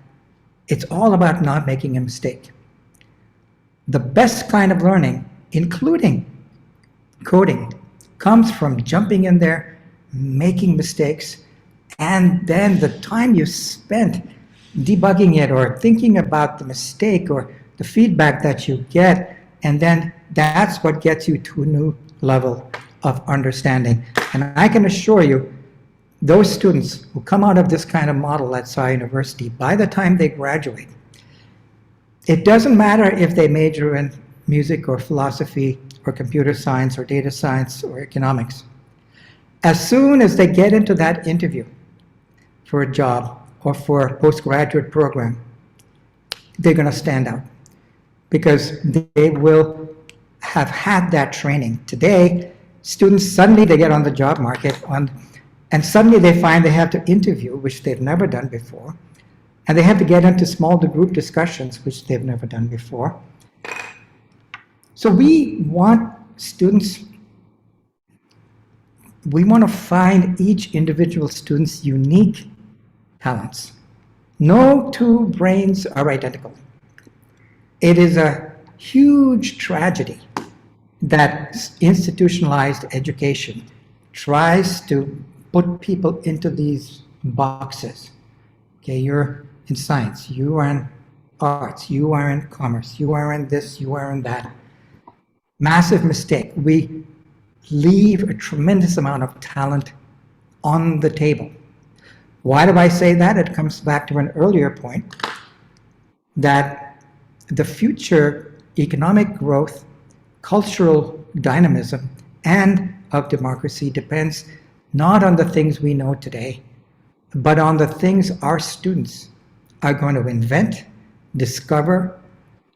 it's all about not making a mistake. The best kind of learning, including coding, comes from jumping in there, making mistakes, and then the time you spent debugging it or thinking about the mistake or the feedback that you get, and then that's what gets you to a new level of understanding. And I can assure you, those students who come out of this kind of model at Sai University, by the time they graduate, it doesn't matter if they major in music or philosophy or computer science or data science or economics. As soon as they get into that interview for a job or for a postgraduate program, they're going to stand out because they will have had that training. Today, students suddenly they get on the job market and suddenly they find they have to interview, which they've never done before, and they have to get into small group discussions, which they've never done before. So we want students, we want to find each individual student's unique talents. No two brains are identical. It is a huge tragedy that institutionalized education tries to put people into these boxes. Okay, you're in science, you are in arts, you are in commerce, you are in this, you are in that. Massive mistake. We leave a tremendous amount of talent on the table. Why do I say that? It comes back to an earlier point that the future economic growth, cultural dynamism, and of democracy depends not on the things we know today, but on the things our students are going to invent, discover,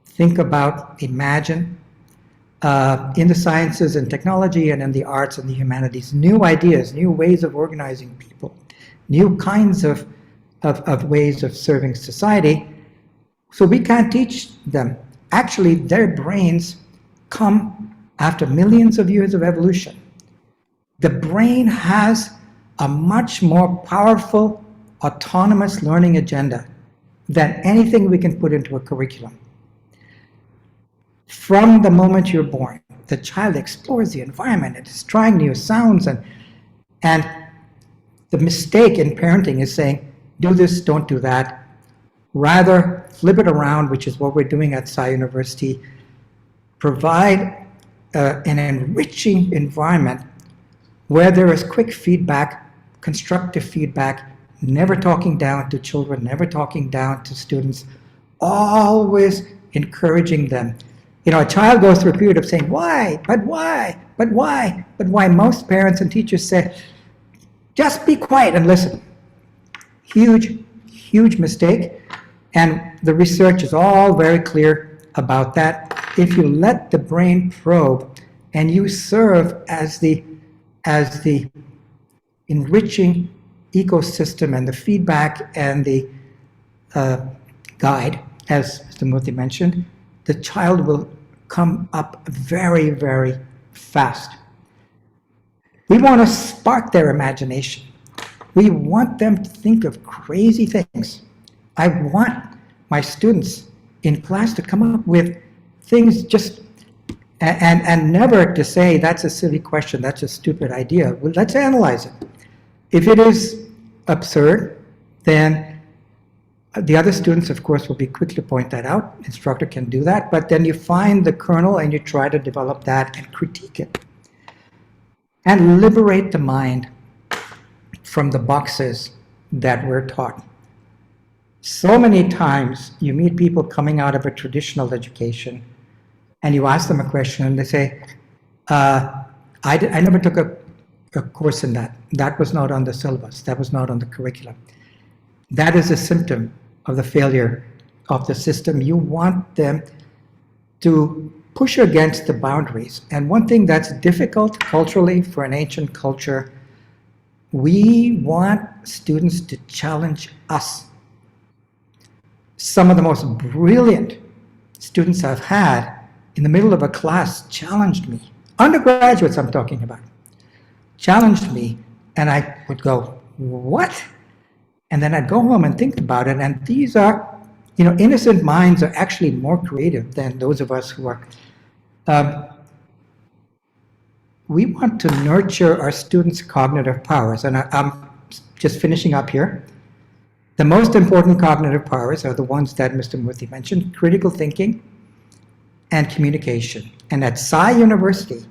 think about, imagine, in the sciences and technology and in the arts and the humanities, new ideas, new ways of organizing people, new kinds of ways of serving society. So we can't teach them. Actually, their brains come after millions of years of evolution. The brain has a much more powerful, autonomous learning agenda than anything we can put into a curriculum. From the moment you're born, the child explores the environment and is trying new sounds, and the mistake in parenting is saying, do this, don't do that. Rather, flip it around, which is what we're doing at Sai University. Provide an enriching environment where there is quick feedback, constructive feedback, never talking down to children, never talking down to students, always encouraging them. You know, a child goes through a period of saying, why, but why, but why, but why. Most parents and teachers say, just be quiet and listen. Huge, huge mistake. And the research is all very clear about that. If you let the brain probe and you serve as the enriching ecosystem and the feedback and the guide, as Mr. Murthy mentioned, the child will come up very, very fast. We want to spark their imagination. We want them to think of crazy things. I want my students in class to come up with things just, and never to say, that's a silly question, that's a stupid idea. Well, let's analyze it. If it is absurd, then the other students, of course, will be quick to point that out. Instructor can do that, but then you find the kernel and you try to develop that and critique it. And liberate the mind from the boxes that we're taught. So many times you meet people coming out of a traditional education and you ask them a question and they say, I never took a course in that. That was not on the syllabus. That was not on the curriculum. That is a symptom of the failure of the system. You want them to push against the boundaries. And one thing that's difficult culturally for an ancient culture, we want students to challenge us. Some of the most brilliant students I've had in the middle of a class challenged me. Undergraduates I'm talking about. Challenged me, and I would go, what? And then I'd go home and think about it, and these are, you know, innocent minds are actually more creative than those of us who are. We want to nurture our students' cognitive powers, and I'm just finishing up here. The most important cognitive powers are the ones that Mr. Murthy mentioned: critical thinking, and communication. And at Sai University,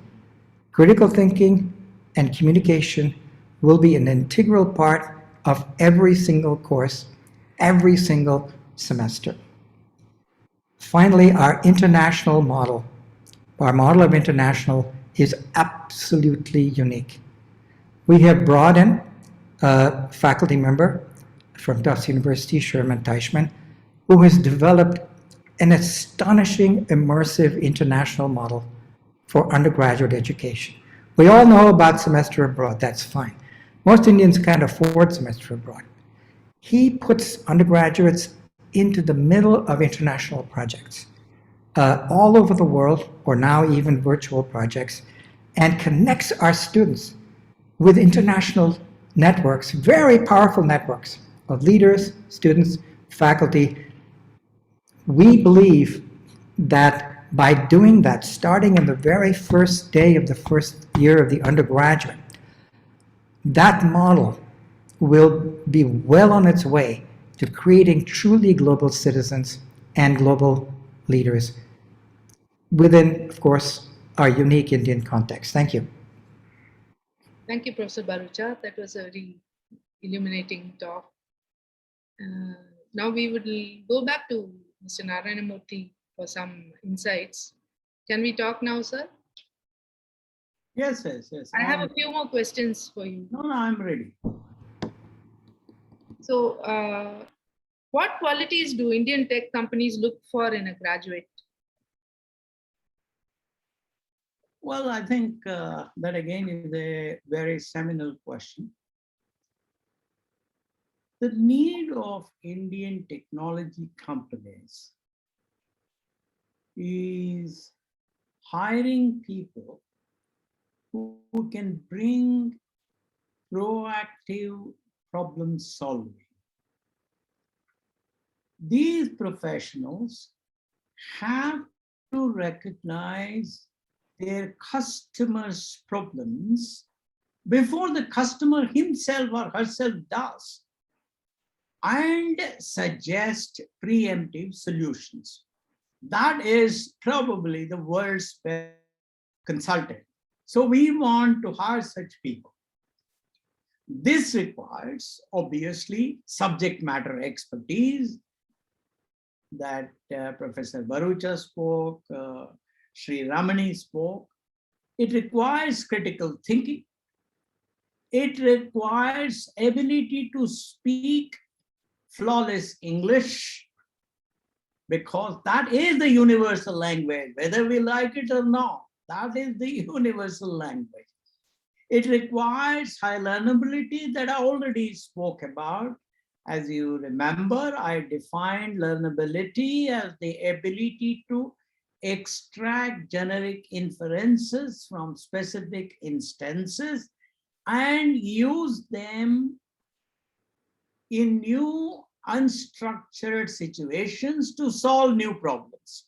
critical thinking and communication will be an integral part of every single course, every single semester. Finally, our model of international is absolutely unique. We have brought in a faculty member from Tufts University, Sherman Teichman, who has developed an astonishing immersive international model for undergraduate education. We all know about semester abroad, that's fine. Most Indians can't afford semester abroad. He puts undergraduates into the middle of international projects all over the world, or now even virtual projects, and connects our students with international networks, very powerful networks of leaders, students, faculty. We believe that by doing that, starting in the very first day of the first year of the undergraduate, that model will be well on its way to creating truly global citizens and global leaders within, of course, our unique Indian context. Thank you. Thank you, Professor Bharucha. That was a very illuminating talk. Now we would go back to Mr. Narayana Murthy for some insights. Can we talk now, sir? Yes. I have a few more questions for you. No, I'm ready. So, what qualities do Indian tech companies look for in a graduate? Well, I think that again is a very seminal question. The need of Indian technology companies is hiring people who can bring proactive problem solving. These professionals have to recognize their customers' problems before the customer himself or herself does, and suggest preemptive solutions. That is probably the world's best consultant. So we want to hire such people. This requires, obviously, subject matter expertise that Professor Bharucha spoke, Sri Ramani spoke. It requires critical thinking. It requires ability to speak flawless English, because that is the universal language, whether we like it or not. That is the universal language. It requires high learnability that I already spoke about. As you remember, I defined learnability as the ability to extract generic inferences from specific instances and use them in new unstructured situations to solve new problems.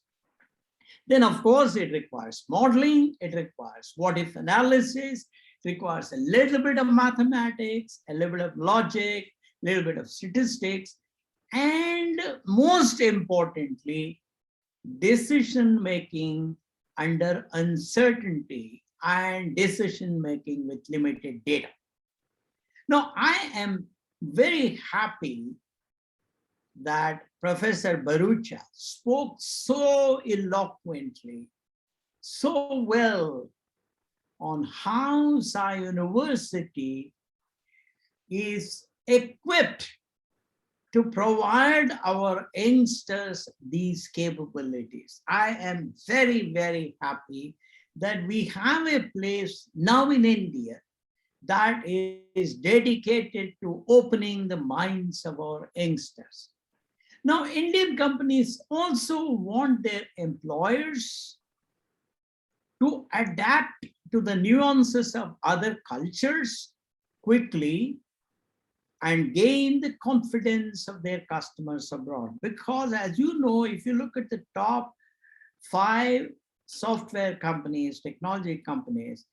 Then, of course, it requires modeling, it requires what-if analysis, it requires a little bit of mathematics, a little bit of logic, a little bit of statistics, and most importantly, decision-making under uncertainty and decision-making with limited data. Now, I am very happy that Professor Bharucha spoke so eloquently, so well on how Sai University is equipped to provide our youngsters these capabilities. I am very, very happy that we have a place now in India that is dedicated to opening the minds of our youngsters. Now, Indian companies also want their employers to adapt to the nuances of other cultures quickly and gain the confidence of their customers abroad. Because as you know, if you look at the top 5 software companies, technology companies,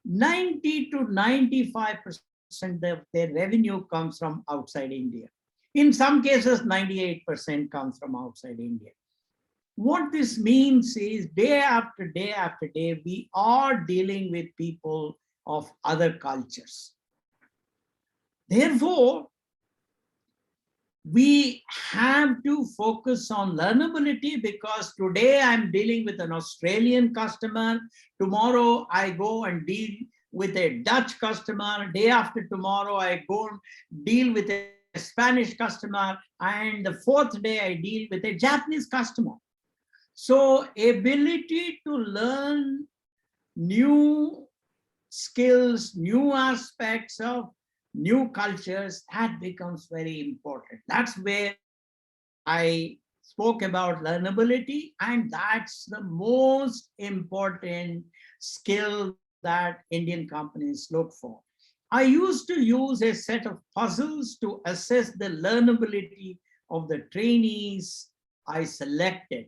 90 to 95% of their revenue comes from outside India. In some cases, 98% comes from outside India. What this means is day after day after day, we are dealing with people of other cultures. Therefore, we have to focus on learnability, because today I'm dealing with an Australian customer. Tomorrow I go and deal with a Dutch customer. Day after tomorrow I go and deal with a Spanish customer. And the fourth day I deal with a Japanese customer. So ability to learn new skills, new aspects of new cultures, that becomes very important. That's where I spoke about learnability, and that's the most important skill that Indian companies look for. I used to use a set of puzzles to assess the learnability of the trainees I selected.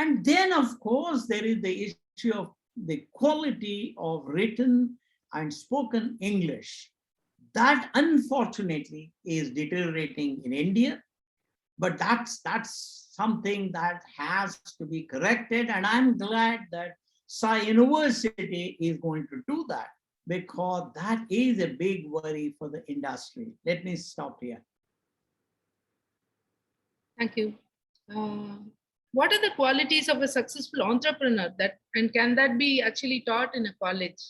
And then, of course, there is the issue of the quality of written and spoken English. That, unfortunately, is deteriorating in India, but that's something that has to be corrected. And I'm glad that Sai University is going to do that, because that is a big worry for the industry. Let me stop here. Thank you. What are the qualities of a successful entrepreneur, and can that be actually taught in a college?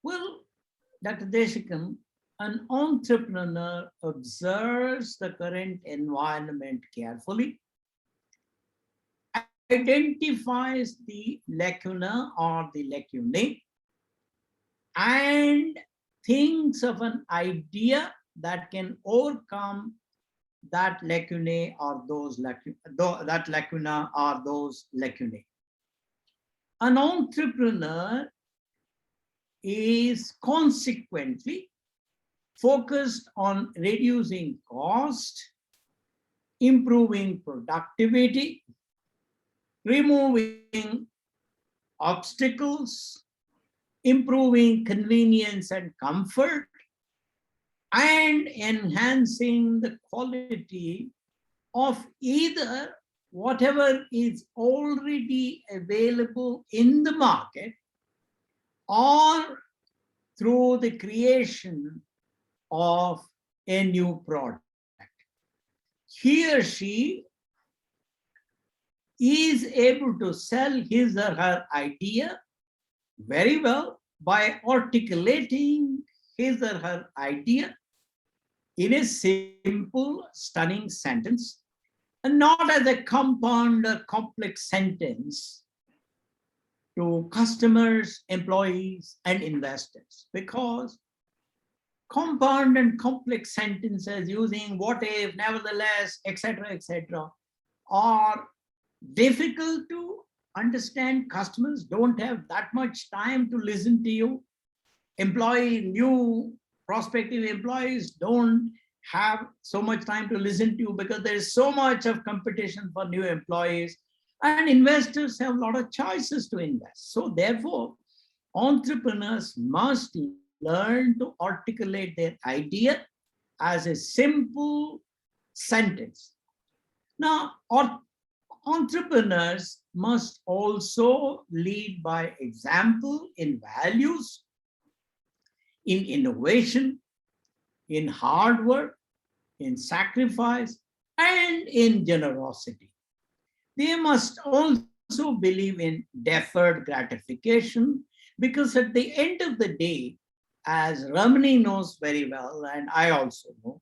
Well, Dr. Desikan, an entrepreneur observes the current environment carefully, identifies the lacuna or the lacunae, and thinks of an idea that can overcome that lacunae or those that lacuna or those lacunae. An entrepreneur is consequently focused on reducing cost, improving productivity, removing obstacles, improving convenience and comfort, and enhancing the quality of either whatever is already available in the market, or through the creation of a new product. He or she is able to sell his or her idea very well by articulating his or her idea in a simple, stunning sentence, and not as a compound or complex sentence to customers, employees, and investors. Because compound and complex sentences using what if, nevertheless, etc., are difficult to understand. Customers don't have that much time to listen to you. New prospective employees don't have so much time to listen to you, because there is so much of competition for new employees, and investors have a lot of choices to invest. So therefore, entrepreneurs must learn to articulate their idea as a simple sentence. Now, entrepreneurs must also lead by example in values, in innovation, in hard work, in sacrifice, and in generosity. They must also believe in deferred gratification, because at the end of the day, as Ramani knows very well, and I also know,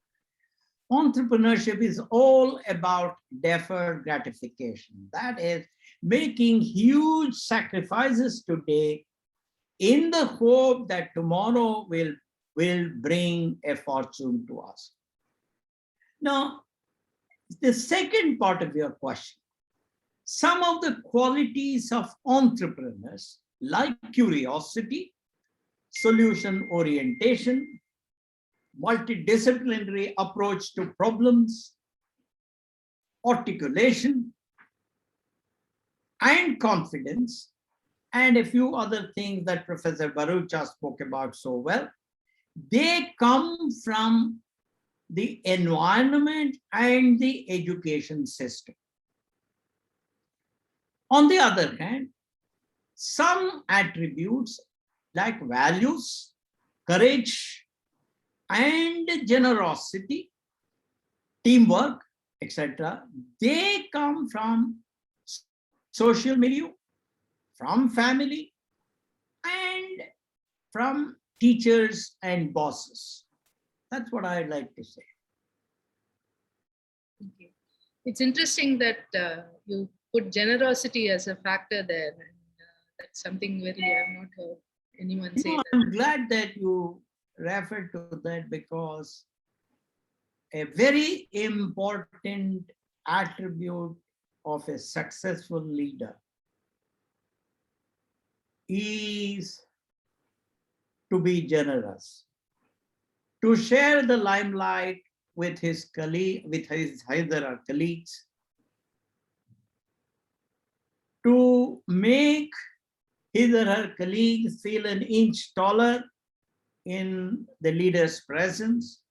entrepreneurship is all about deferred gratification. That is, making huge sacrifices today in the hope that tomorrow will bring a fortune to us. Now, the second part of your question, some of the qualities of entrepreneurs, like curiosity, solution orientation, multidisciplinary approach to problems, articulation, and confidence, and a few other things that Professor Bharucha spoke about so well, they come from the environment and the education system. On the other hand, some attributes like values, courage, and generosity, teamwork, etc., they come from social milieu, from family, and from teachers and bosses. That's what I'd like to say. Thank you. It's interesting that you put generosity as a factor there. And, that's something very I have not heard anyone say. I'm glad that you referred to that, because a very important attribute of a successful leader is to be generous, to share the limelight with his colleague, with his either colleagues, to make his or her colleagues feel an inch taller in the leader's presence,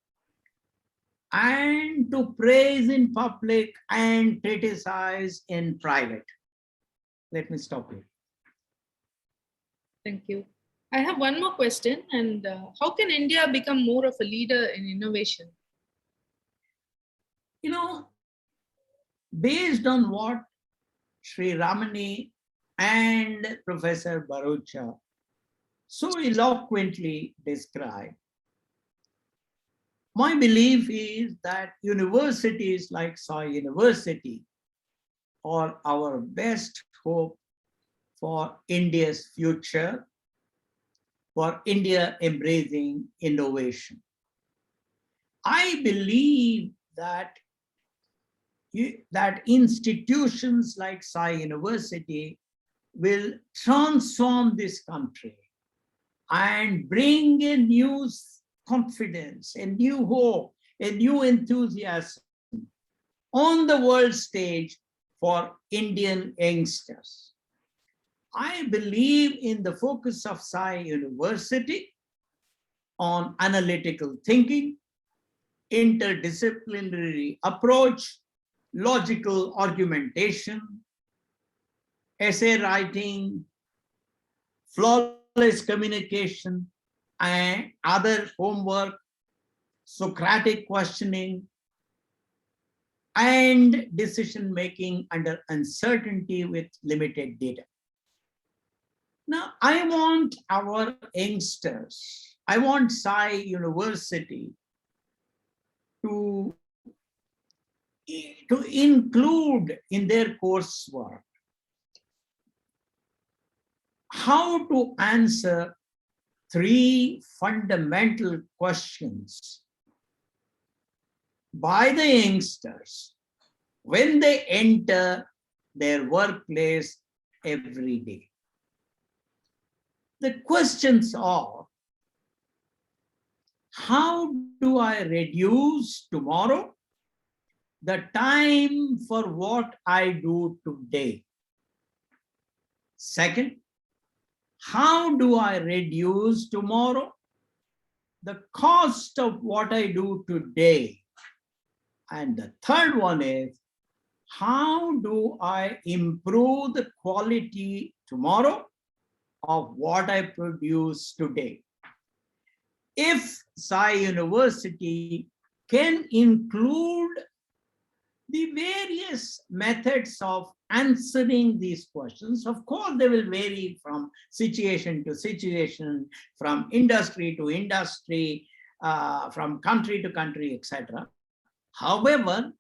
and to praise in public and criticize in private. Let me stop here. Thank you. I have one more question. And how can India become more of a leader in innovation? You know, based on what Sri Ramani and Professor Bharucha so eloquently described, my belief is that universities like Sai University are our best hope for India's future, for India embracing innovation. I believe that institutions like Sai University will transform this country and bring a new confidence, a new hope, a new enthusiasm on the world stage for Indian youngsters. I believe in the focus of Sai University on analytical thinking, interdisciplinary approach, logical argumentation, essay writing, flawless communication, and other homework, Socratic questioning, and decision making under uncertainty with limited data. Now, I want our youngsters, I want Sai University to include in their coursework how to answer 3 fundamental questions by the youngsters when they enter their workplace every day. The questions are, how do I reduce tomorrow the time for what I do today? Second, how do I reduce tomorrow the cost of what I do today? And the third one is, how do I improve the quality tomorrow of what I produce today? If Sai University can include the various methods of answering these questions, of course, they will vary from situation to situation, from industry to industry, from country to country, etc. However,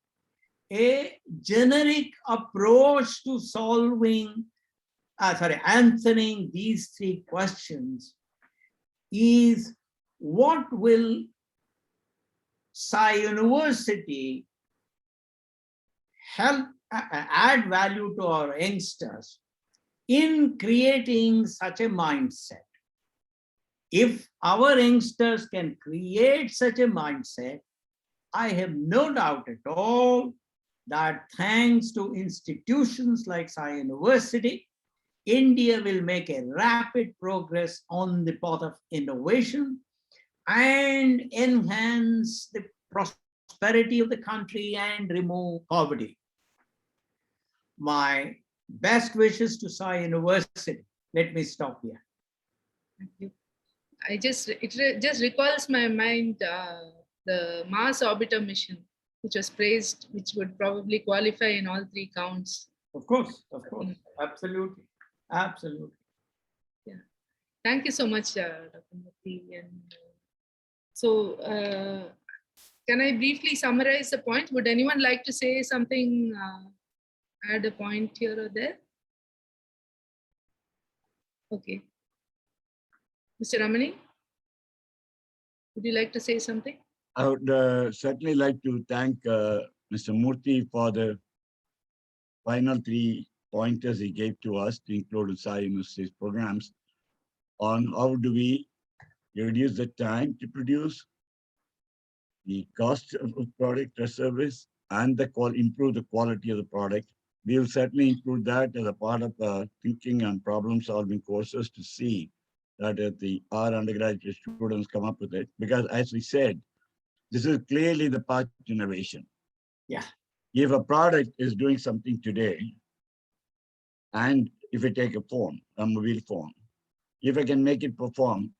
a generic approach to answering these 3 questions is what will Sai University help add value to our youngsters in creating such a mindset. If our youngsters can create such a mindset, I have no doubt at all that thanks to institutions like Sai University, India will make a rapid progress on the path of innovation and enhance the prosperity of the country and remove poverty. My Best wishes to Sai University. Let me stop here. Thank you. It just recalls my mind the Mars orbiter mission, which was praised, which would probably qualify in all three counts. Of course, absolutely, absolutely. Yeah, thank you so much, Dr. Murthy. And so, can I briefly summarize the point? Would anyone like to say something, add a point here or there? Okay. Mr. Ramani, would you like to say something? I would certainly like to thank Mr. Murthy for the final 3 pointers he gave to us to include in Sai University's programs on how do we reduce the time to produce, the cost of product or service, and improve the quality of the product. We will certainly include that as a part of thinking and problem-solving courses to see that our undergraduate students come up with it. Because as we said, this is clearly the path to innovation. Yeah. If a product is doing something today, and if we take a phone, a mobile phone, if I can make it perform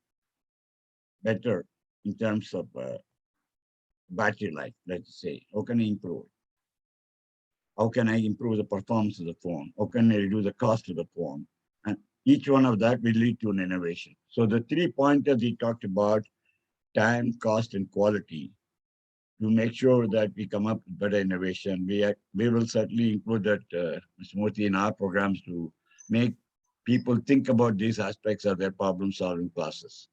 better in terms of battery life, let's say, how can I improve it? How can I improve the performance of the phone? How can I reduce the cost of the phone? And each one of that will lead to an innovation. So the 3 pointers he talked about, time, cost, and quality, to make sure that we come up with better innovation. We will certainly include that, Mr. Murthy, in our programs to make people think about these aspects of their problem-solving process.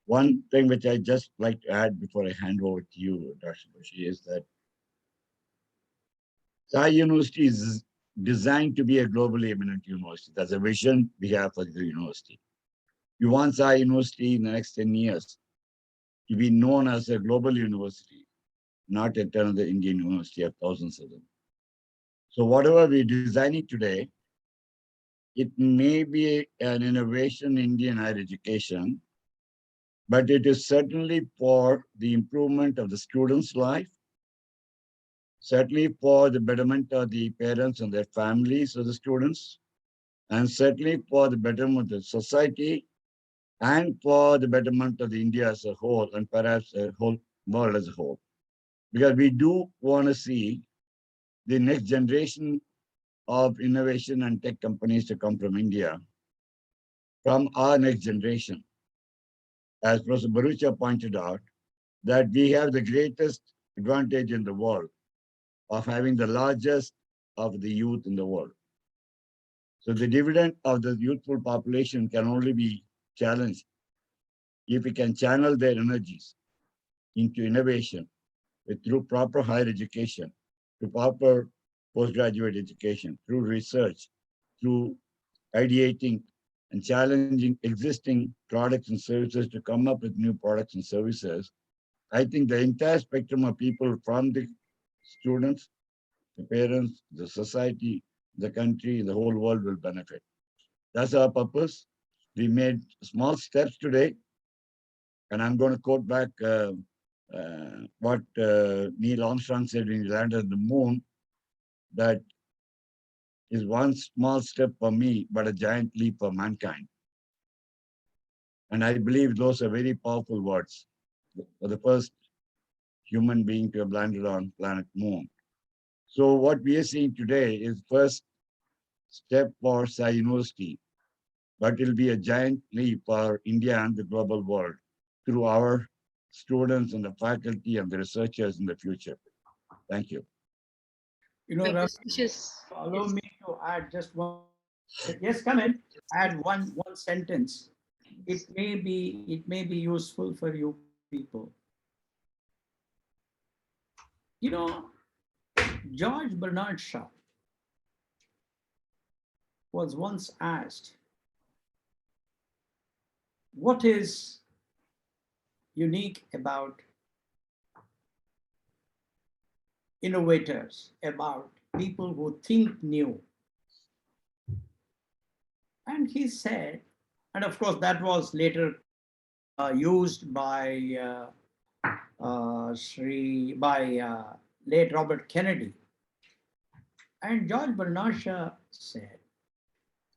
One thing which I just like to add before I hand over to you, Dr. Shubashree, is that Sai University is designed to be a globally eminent university. That's a vision we have for the university. We want Sai University in the next 10 years to be known as a global university, not another Indian university of thousands of them. So whatever we're designing today, it may be an innovation in Indian higher education, but it is certainly for the improvement of the students' life, certainly for the betterment of the parents and their families of the students, and certainly for the betterment of the society, and for the betterment of the India as a whole, and perhaps the whole world as a whole. Because we do want to see the next generation of innovation and tech companies to come from India, from our next generation. As Professor Bharucha pointed out, that we have the greatest advantage in the world of having the largest of the youth in the world. So the dividend of the youthful population can only be challenged if we can channel their energies into innovation through proper higher education, through proper postgraduate education, through research, through ideating and challenging existing products and services to come up with new products and services. I think the entire spectrum of people, from the students, the parents, the society, the country, the whole world will benefit. That's our purpose. We made small steps today, and I'm going to quote back what Neil Armstrong said when he landed on the moon, that is one small step for me, but a giant leap for mankind. And I believe those are very powerful words for the first human being to have landed on planet Moon. So what we are seeing today is first step for Sai University, but it'll be a giant leap for India and the global world through our students and the faculty and the researchers in the future. Thank you. You know, allow me to add just one. Yes, come in. Add one sentence. It may be useful for you people. You know, George Bernard Shaw was once asked, what is unique about innovators, about people who think new? And he said, and of course that was later used by late Robert Kennedy. And George Bernard Shaw said,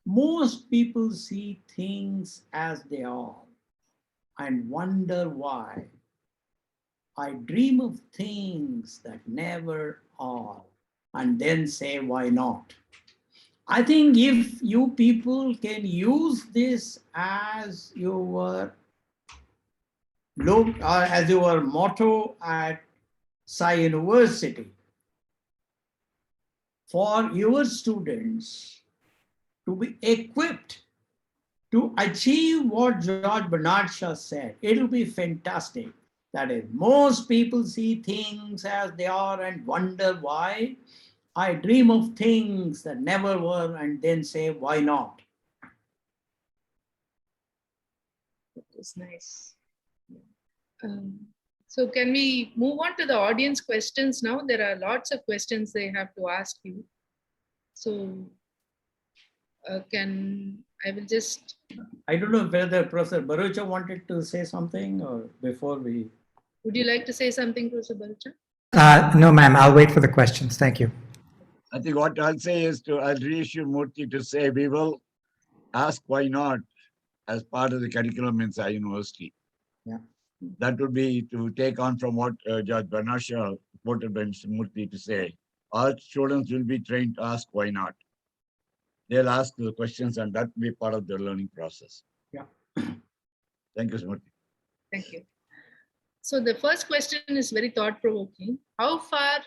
Most people see things as they are and wonder why. I dream of things that never are and then say, why not? I think if you people can use this as your as your motto at Sai University, for your students to be equipped to achieve what George Bernard Shaw said, it'll be fantastic. That is, most people see things as they are and wonder why. I dream of things that never were and then say, why not? That was nice. So can we move on to the audience questions now? There are lots of questions they have to ask you. So I will just... I don't know whether Professor Bharucha wanted to say something or before we... Would you like to say something, Professor Bharucha? No, ma'am, I'll wait for the questions. Thank you. I think what I'll say is I'll reissue Murthy to say we will ask why not as part of the curriculum in Sai University. Yeah. That would be to take on from what Judge Banasha quoted by Mr. Murthy to say. Our students will be trained to ask why not. They'll ask the questions and that will be part of their learning process. Yeah. Thank you, Murthy. Thank you. So the first question is very thought-provoking. How far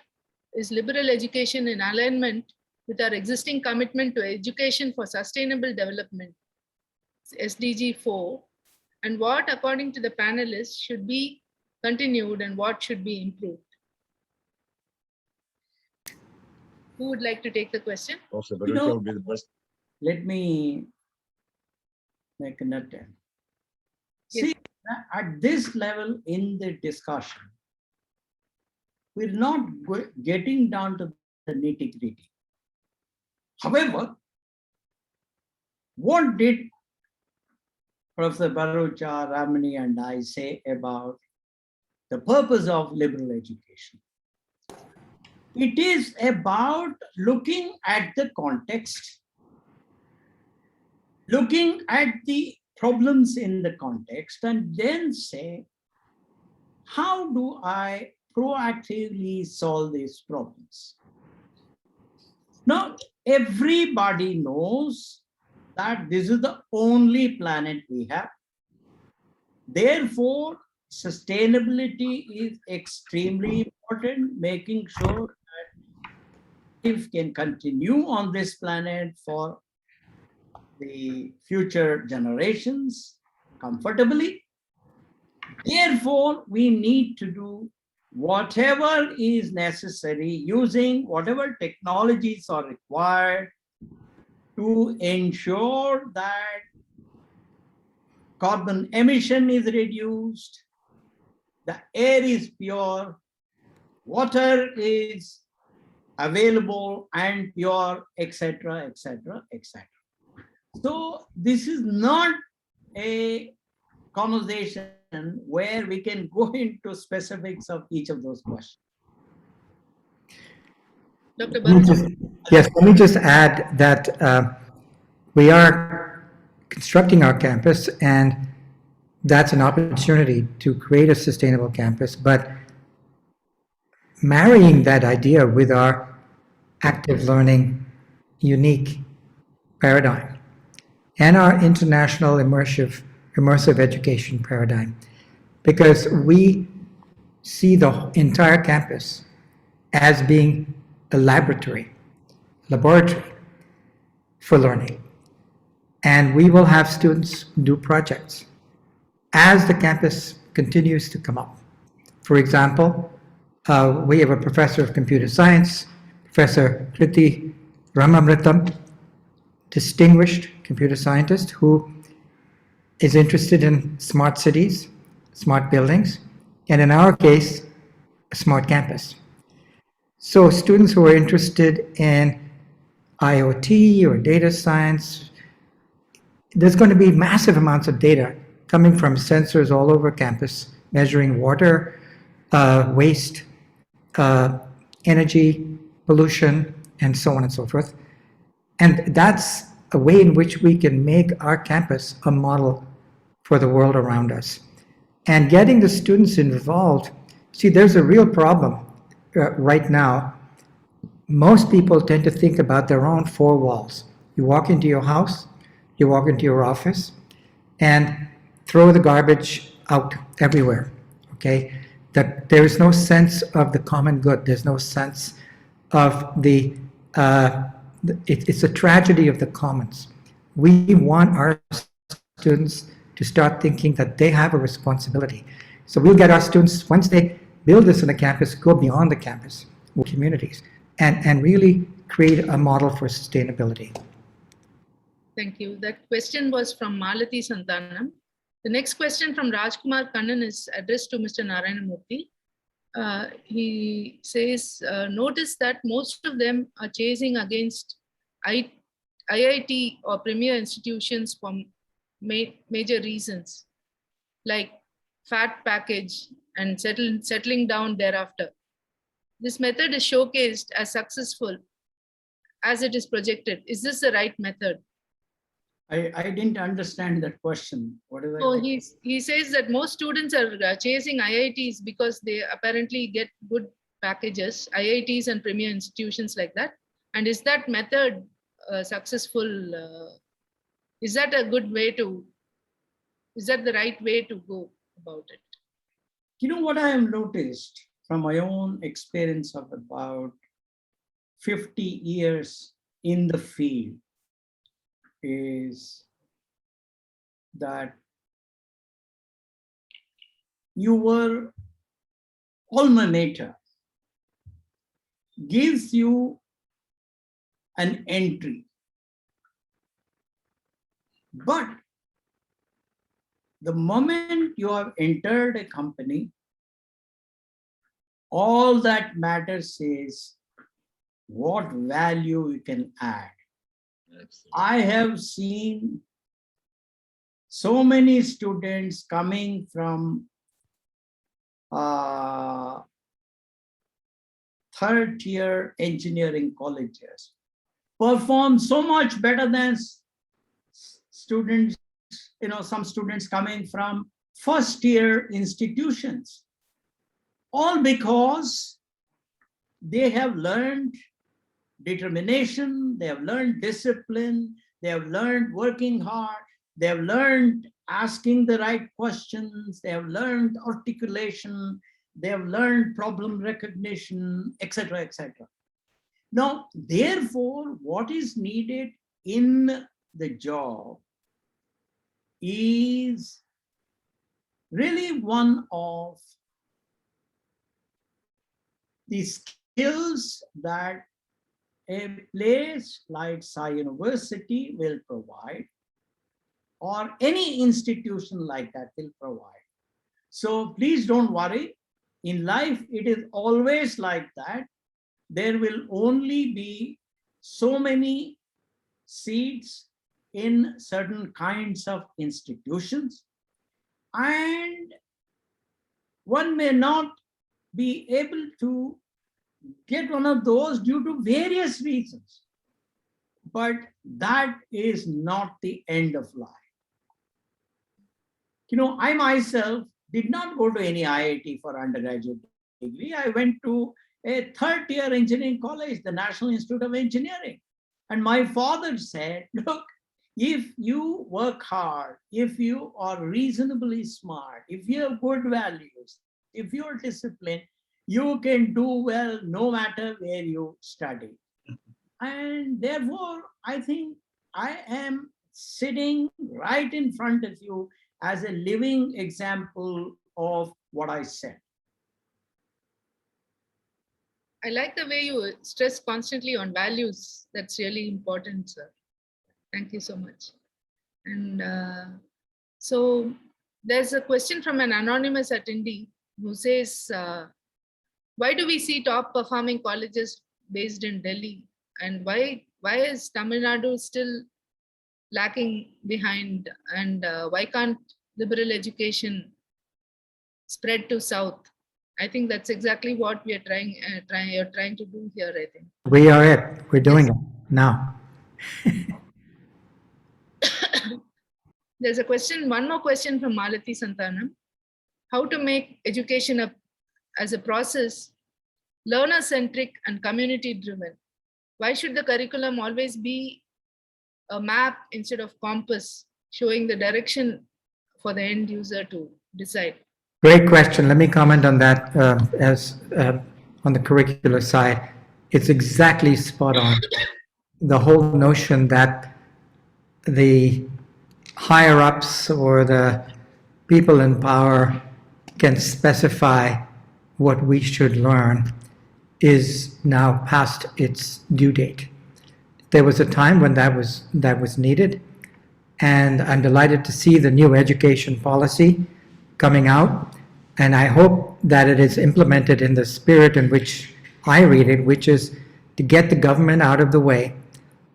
is liberal education in alignment with our existing commitment to education for sustainable development, SDG 4, and what, according to the panelists, should be continued and what should be improved? Who would like to take the question? Professor Bharucha will be the first. Let me make an attempt. Yes. See, at this level in the discussion, we're not getting down to the nitty-gritty. However, what did Professor Bharucha, Ramani, and I say about the purpose of liberal education? It is about looking at the context, looking at the problems in the context, and then say, how do I proactively solve these problems? Now, everybody knows that this is the only planet we have. Therefore, sustainability is extremely important, making sure that life can continue on this planet for the future generations comfortably. Therefore, we need to do whatever is necessary, using whatever technologies are required to ensure that carbon emission is reduced, the air is pure, water is available and pure, etc., etc., etc. So this is not a conversation where we can go into specifics of each of those questions. Dr. Bharucha? Yes, let me just add that we are constructing our campus, and that's an opportunity to create a sustainable campus, but marrying that idea with our active learning unique paradigm and our international immersive education paradigm, because we see the entire campus as being a laboratory for learning. And we will have students do projects as the campus continues to come up. For example, we have a professor of computer science, Professor Kriti Ramamritam, distinguished computer scientist who is interested in smart cities, smart buildings, and in our case, a smart campus. So students who are interested in IoT or data science, there's going to be massive amounts of data coming from sensors all over campus, measuring water, waste, energy, pollution, and so on and so forth. And that's a way in which we can make our campus a model for the world around us. And getting the students involved, see, there's a real problem right now. Most people tend to think about their own four walls. You walk into your house, you walk into your office, and throw the garbage out everywhere, okay? That there is no sense of the common good. There's no sense of it's a tragedy of the commons. We want our students to start thinking that they have a responsibility. So we'll get our students, once they build this in a campus, go beyond the campus, communities, and really create a model for sustainability. Thank you. That question was from Malati Santanam. The next question from Rajkumar Kannan is addressed to Mr. Narayana Murthy. He says, notice that most of them are chasing against IIT or premier institutions for major reasons, like fat package and settling down thereafter. This method is showcased as successful as it is projected. Is this the right method? I didn't understand that question. What is that? So he says that most students are chasing IITs because they apparently get good packages, IITs and premier institutions like that. And is that method successful? Is that a good way to, is that the right way to go about it? You know what I have noticed from my own experience of about 50 years in the field is that your alma mater gives you an entry, but the moment you have entered a company, all that matters is what value you can add. I have seen so many students coming from third-tier engineering colleges perform so much better than students, some students coming from first-tier institutions, all because they have learned determination, they have learned discipline, they have learned working hard, they have learned asking the right questions, they have learned articulation, they have learned problem recognition, etc., etc. Now, therefore, what is needed in the job is really one of the skills that a place like Sai University will provide, or any institution like that will provide. So please don't worry. In life, it is always like that. There will only be so many seats in certain kinds of institutions, and one may not be able to get one of those due to various reasons. But that is not the end of life. I myself did not go to any IIT for undergraduate degree. I went to a third-tier engineering college, the National Institute of Engineering. And my father said, look, if you work hard, if you are reasonably smart, if you have good values, if you're disciplined, you can do well no matter where you study. And therefore, I think I am sitting right in front of you as a living example of what I said. I like the way you stress constantly on values. That's really important, sir. Thank you so much. And so there's a question from an anonymous attendee who says, why do we see top performing colleges based in Delhi? And why is Tamil Nadu still lacking behind? And why can't liberal education spread to South? I think that's exactly what we are trying to do here, I think. We are it. We're doing it now. There's a question, one more question from Malati Santanam. How to make education as a process learner-centric and community-driven? Why should the curriculum always be a map instead of compass, showing the direction for the end user to decide? Great question. Let me comment on that on the curricular side. It's exactly spot on. The whole notion that the higher ups or the people in power can specify what we should learn is now past its due date. There was a time when that was needed, and I'm delighted to see the new education policy coming out, and I hope that it is implemented in the spirit in which I read it, which is to get the government out of the way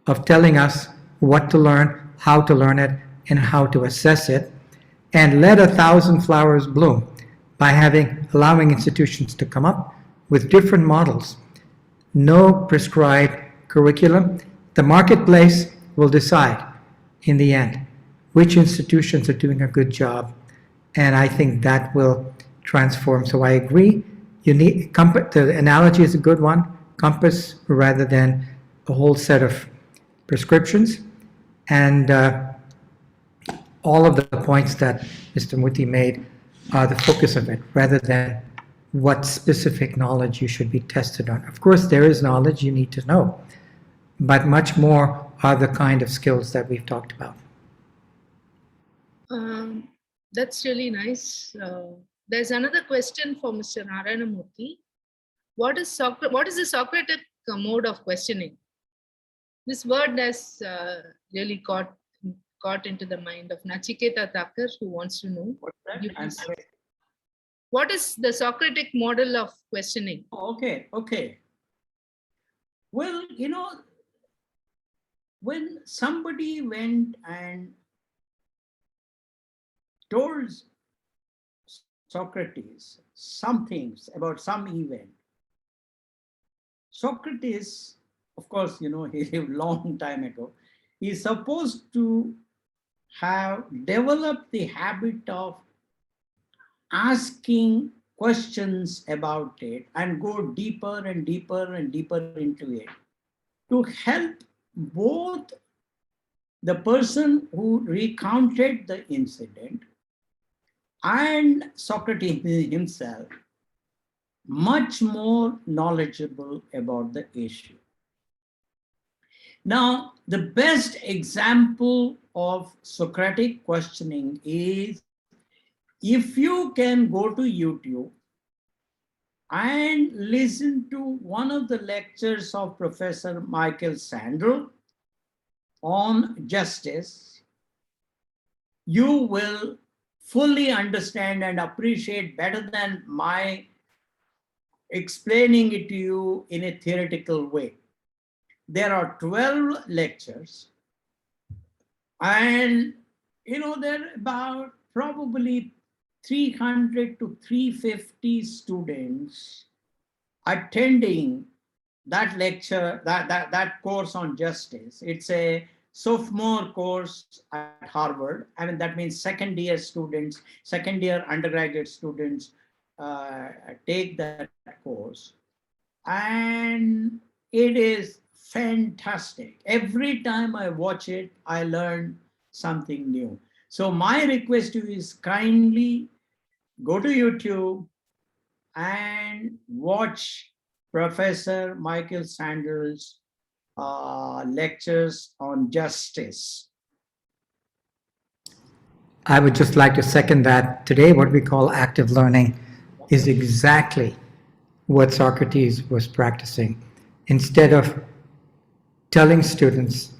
of telling us what to learn, how to learn it, and how to assess it, and let 1,000 flowers bloom by allowing institutions to come up with different models. No prescribed curriculum. The marketplace will decide in the end which institutions are doing a good job, and I think that will transform. So I agree. You need the analogy is a good one, compass rather than a whole set of prescriptions, and all of the points that Mr. Murthy made are the focus of it, rather than what specific knowledge you should be tested on. Of course, there is knowledge you need to know, but much more are the kind of skills that we've talked about. That's really nice. There's another question for Mr. Narayana Murthy. What is the Socratic mode of questioning? This word has really caught into the mind of Nachiketa Thakur, who wants to know. What is the Socratic model of questioning? Okay. Well, when somebody went and told Socrates some things about some event, Socrates, of course, he lived a long time ago, is supposed to have developed the habit of asking questions about it and go deeper and deeper and deeper into it to help both the person who recounted the incident and Socrates himself much more knowledgeable about the issue. Now, the best example of Socratic questioning is if you can go to YouTube and listen to one of the lectures of Professor Michael Sandel on justice, you will fully understand and appreciate better than my explaining it to you in a theoretical way. There are 12 lectures, and there are about probably 300 to 350 students attending that lecture, that course on justice. It's a sophomore course at Harvard. I mean, that means second year undergraduate students take that course. And it is fantastic. Every time I watch it, I learn something new. So my request to you is kindly go to YouTube and watch Professor Michael Sandel's lectures on justice. I would just like to second that. Today, what we call active learning is exactly what Socrates was practicing. Instead of telling students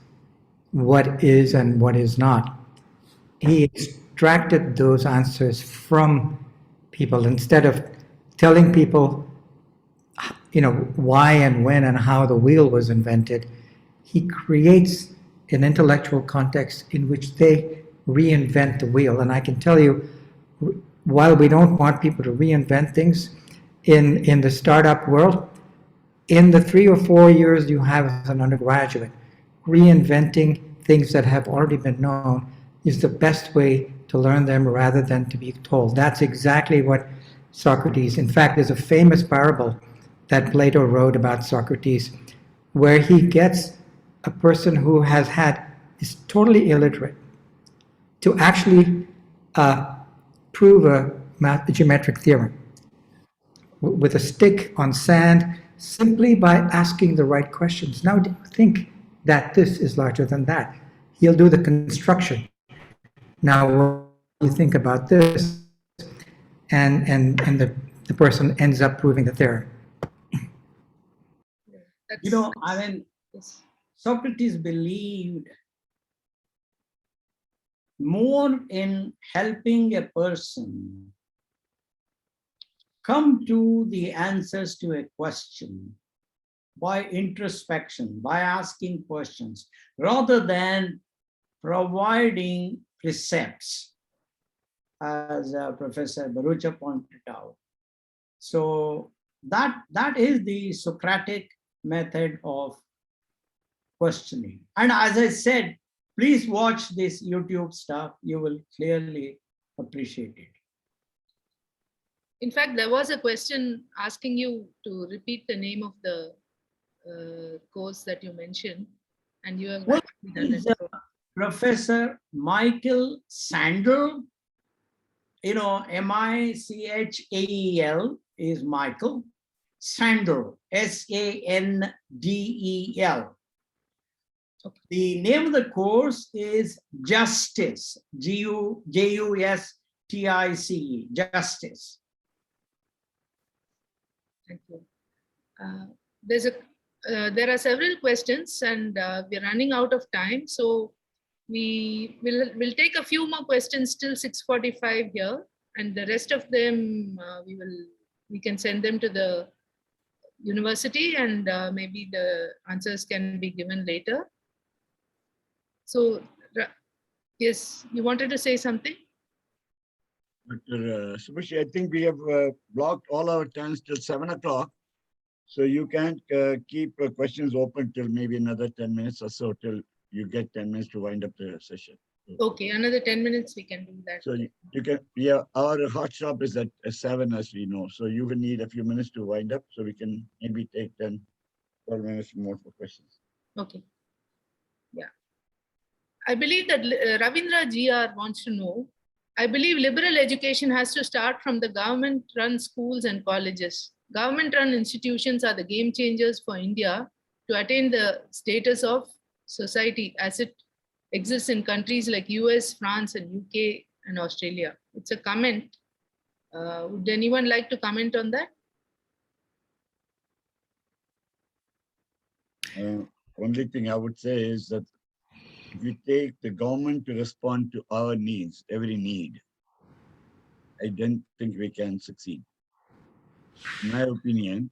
what is and what is not, he extracted those answers from people. Instead of telling people, why and when and how the wheel was invented, he creates an intellectual context in which they reinvent the wheel. And I can tell you, while we don't want people to reinvent things in the startup world, in the 3 or 4 years you have as an undergraduate, reinventing things that have already been known is the best way to learn them rather than to be told. That's exactly what Socrates, in fact, there's a famous parable that Plato wrote about Socrates, where he gets a person who is totally illiterate to actually prove a geometric theorem with a stick on sand simply by asking the right questions. Now, do you think that this is larger than that? He'll do the construction. Now, what do you think about this? And the person ends up proving the theorem. You know, I mean, Yes. Socrates believed more in helping a person come to the answers to a question by introspection, by asking questions, rather than providing precepts, as Professor Bharucha pointed out. So that is the Socratic method of questioning. And as I said, please watch this YouTube stuff. You will clearly appreciate it. In fact, there was a question asking you to repeat the name of the course that you mentioned, and you have Well, actually done is, it. Professor Michael Sandel, you know, Michael is Michael, Sandel, Sandel. The name of the course is Justice, Justice, Justice. Thank you. There are several questions, and we're running out of time, so we'll take a few more questions till 6:45 here, and the rest of them we can send them to the university, and maybe the answers can be given later. So, yes, you wanted to say something? Dr. Shubashree, I think we have blocked all our times till 7 o'clock. So you can keep questions open till maybe another 10 minutes or so till you get 10 minutes to wind up the session. Okay, another 10 minutes we can do that. So you can, yeah, our hot stop is at 7, as we know. So you will need a few minutes to wind up, so we can maybe take 10, 12 minutes more for questions. Okay. Yeah. I believe that Ravindra GR wants to know, I believe liberal education has to start from the government-run schools and colleges. Government-run institutions are the game changers for India to attain the status of society as it exists in countries like US, France, and UK, and Australia. It's a comment. Would anyone like to comment on that? Only thing I would say is that if you take the government to respond to our needs, every need, I don't think we can succeed. In my opinion,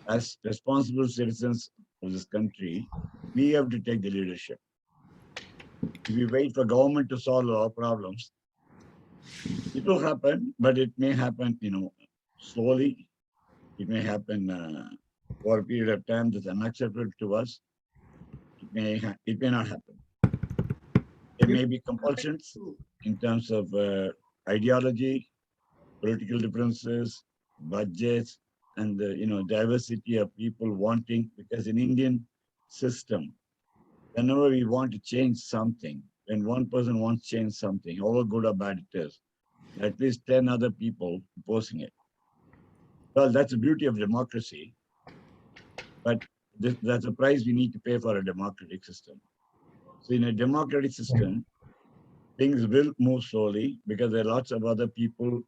as responsible citizens of this country, we have to take the leadership. If we wait for government to solve our problems, it will happen, but it may happen, slowly. It may happen for a period of time that's unacceptable to us. It may not happen. There may be compulsions in terms of ideology, political differences, budgets, and the diversity of people wanting, because in Indian system, whenever we want to change something, when one person wants to change something, however good or bad it is, at least 10 other people opposing it. Well, that's the beauty of democracy, but that's a price we need to pay for a democratic system. So in a democratic system, things will move slowly because there are lots of other people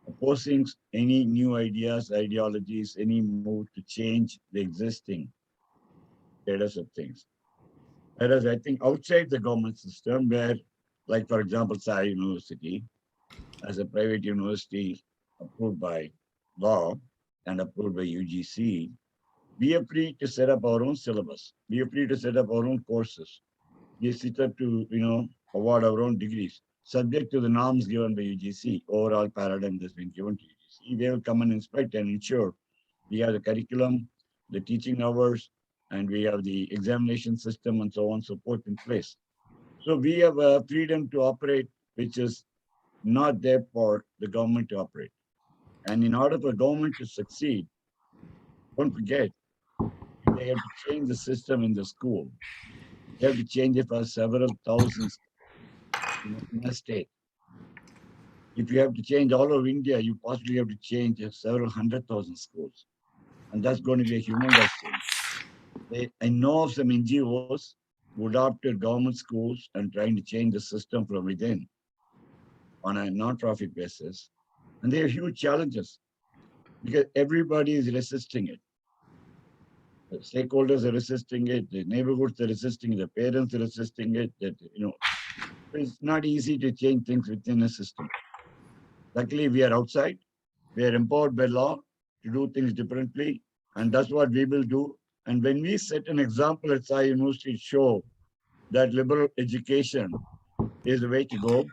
opposing any new ideas, ideologies, any move to change the existing status of things. Whereas I think outside the government system, where, like for example, Sai University, as a private university approved by law and approved by UGC, we are free to set up our own syllabus. We are free to set up our own courses. We are free to, award our own degrees, subject to the norms given by UGC. Overall paradigm that's been given to UGC. They will come and inspect and ensure we have the curriculum, the teaching hours, and we have the examination system and so on and so forth in place. So we have a freedom to operate, which is not there for the government to operate. And in order for government to succeed, don't forget, they have to change the system in the school. They have to change it for several thousands in a state. If you have to change all over India, you possibly have to change several 100,000 schools. And that's going to be a humongous change. I know of some NGOs who adopted government schools and trying to change the system from within on a non-profit basis. And they have huge challenges because everybody is resisting it. The stakeholders are resisting it, the neighborhoods are resisting it, the parents are resisting it. That, it's not easy to change things within a system. Luckily, we are outside. We are empowered by law to do things differently, and that's what we will do. And when we set an example at Sai University, show that liberal education is the way to go,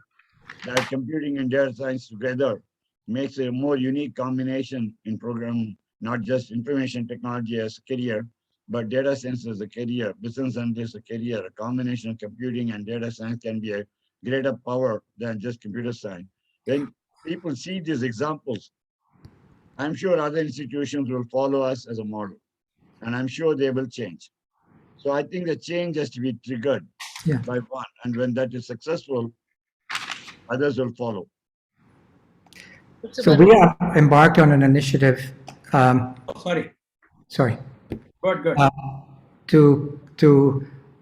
that computing and data science together makes a more unique combination in program, not just information technology as a career, but data science as a career, business analyst as a career. A combination of computing and data science can be a greater power than just computer science. When people see these examples, I'm sure other institutions will follow us as a model, and I'm sure they will change. So I think the change has to be triggered by one, and when that is successful, others will follow. So we have embarked on an initiative. Sorry. Sorry. Good.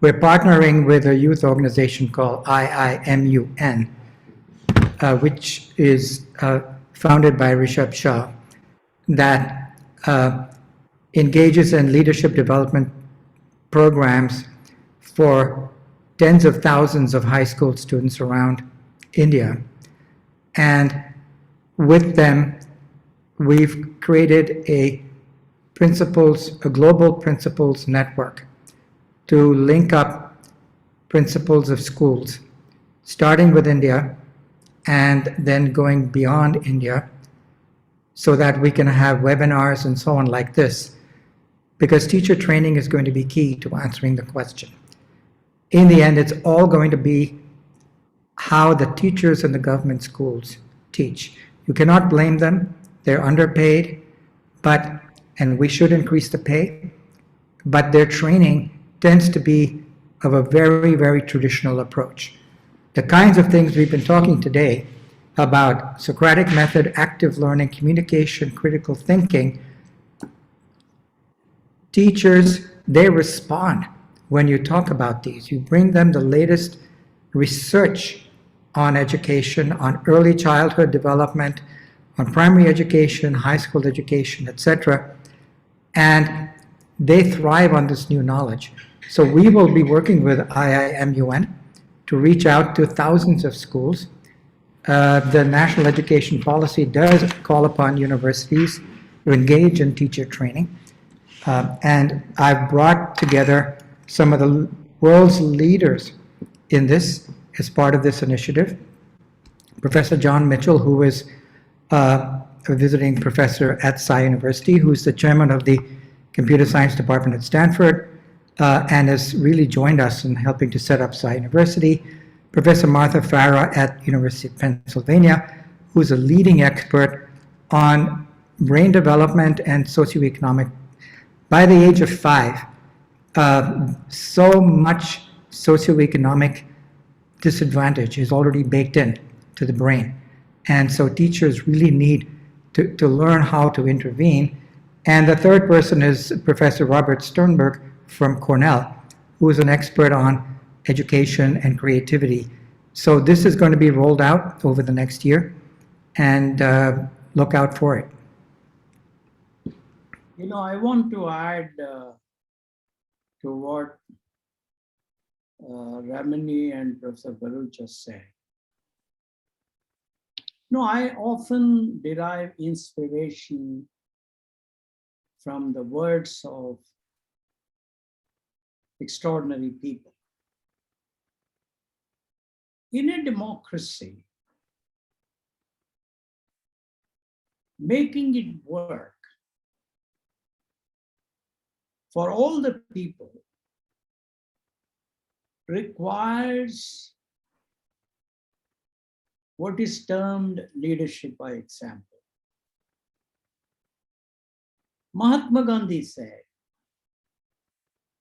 We're partnering with a youth organization called IIMUN, which is founded by Rishabh Shah, that engages in leadership development programs for tens of thousands of high school students around India. And with them, we've created a global principals network to link up principals of schools, starting with India and then going beyond India, so that we can have webinars and so on like this, because teacher training is going to be key to answering the question. In the end, it's all going to be how the teachers in the government schools teach. You cannot blame them. They're underpaid, and we should increase the pay, but their training tends to be of a very, very traditional approach. The kinds of things we've been talking today about Socratic method, active learning, communication, critical thinking, teachers, they respond when you talk about these. You bring them the latest research on education, on early childhood development, on primary education, high school education, etc. And they thrive on this new knowledge. So we will be working with IIMUN to reach out to thousands of schools. The National Education Policy does call upon universities to engage in teacher training. And I've brought together some of the world's leaders in this as part of this initiative. Professor John Mitchell, who is a visiting professor at Sai University, who's the chairman of the Computer Science Department at Stanford, and has really joined us in helping to set up Sai University. Professor Martha Farah at University of Pennsylvania, who's a leading expert on brain development and socioeconomic. By the age of 5, so much socioeconomic disadvantage is already baked in to the brain. And so teachers really need to learn how to intervene. And the third person is Professor Robert Sternberg from Cornell, who is an expert on education and creativity. So this is going to be rolled out over the next year, and look out for it. I want to add to what Ramani and Professor Bharucha said. I often derive inspiration from the words of extraordinary people. In a democracy, making it work for all the people requires what is termed leadership by example. Mahatma Gandhi said,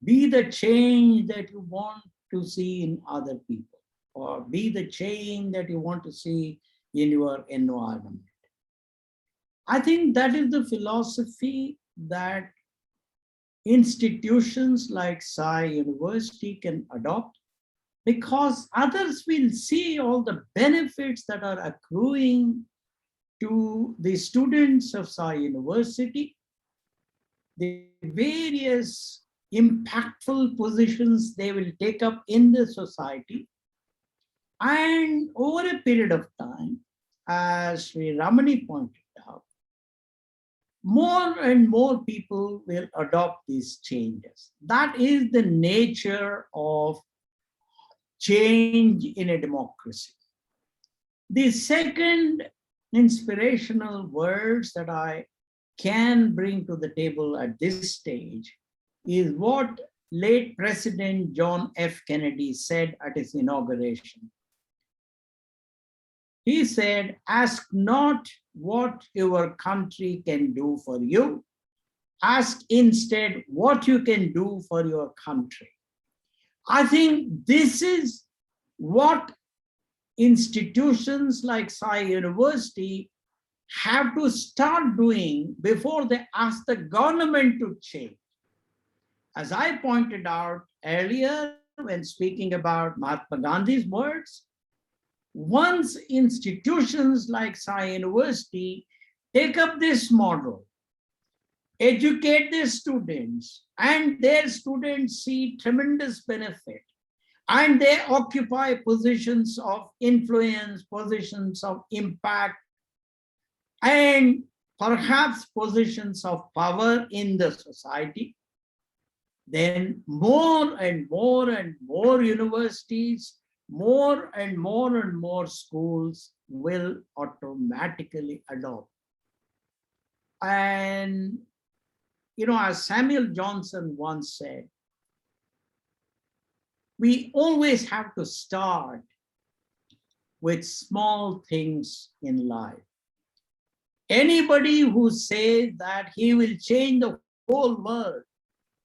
be the change that you want to see in other people, or be the change that you want to see in your environment. I think that is the philosophy that institutions like Sai University can adopt, because others will see all the benefits that are accruing to the students of Sai University, the various impactful positions they will take up in the society. And over a period of time, as Sri Ramani pointed out, more and more people will adopt these changes. That is the nature of change in a democracy. The second inspirational words that I can bring to the table at this stage is what late President John F. Kennedy said at his inauguration. He said, ask not what your country can do for you, ask instead what you can do for your country. I think this is what institutions like Sai University have to start doing before they ask the government to change. As I pointed out earlier when speaking about Mahatma Gandhi's words, once institutions like Sai University take up this model, educate their students, and their students see tremendous benefit, and they occupy positions of influence, positions of impact, and perhaps positions of power in the society, then more and more and more universities, more and more schools will automatically adopt. And, as Samuel Johnson once said, we always have to start with small things in life. Anybody who says that he will change the whole world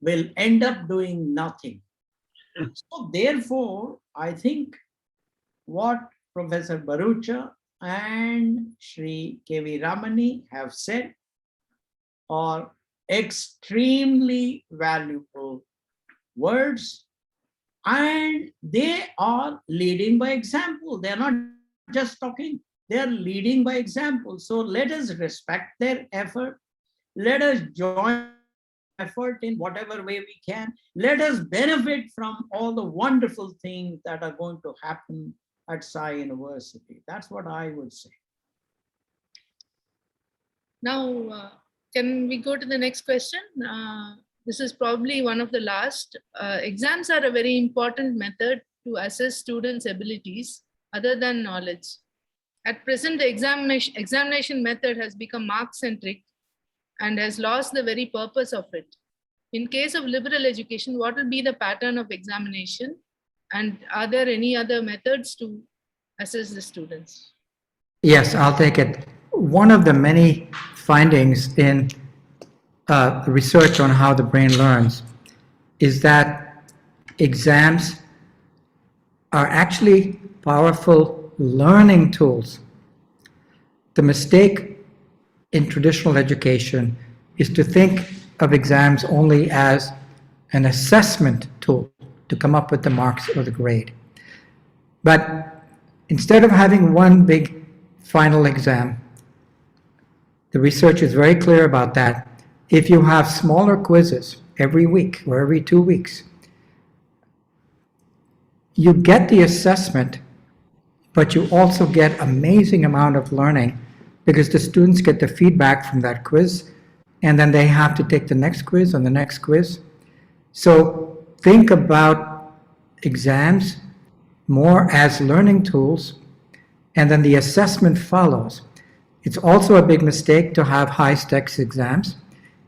will end up doing nothing. So therefore, I think what Professor Bharucha and Sri K.V. Ramani have said are extremely valuable words, and they are leading by example. They're not just talking, they're leading by example. So let us respect their effort. Let us join effort in whatever way we can. Let us benefit from all the wonderful things that are going to happen at Sai University. That's what I would say. Now, can we go to the next question? This is probably one of the last. Exams are a very important method to assess students' abilities other than knowledge. At present, the examination method has become mark-centric and has lost the very purpose of it. In case of liberal education, what will be the pattern of examination? And are there any other methods to assess the students? Yes, I'll take it. One of the many findings in research on how the brain learns is that exams are actually powerful learning tools. The mistake in traditional education is to think of exams only as an assessment tool to come up with the marks or the grade. But instead of having one big final exam, the research is very clear about that. If you have smaller quizzes every week or every 2 weeks, you get the assessment, but you also get amazing amount of learning because the students get the feedback from that quiz, and then they have to take the next quiz and the next quiz. So think about exams more as learning tools, and then the assessment follows. It's also a big mistake to have high-stakes exams.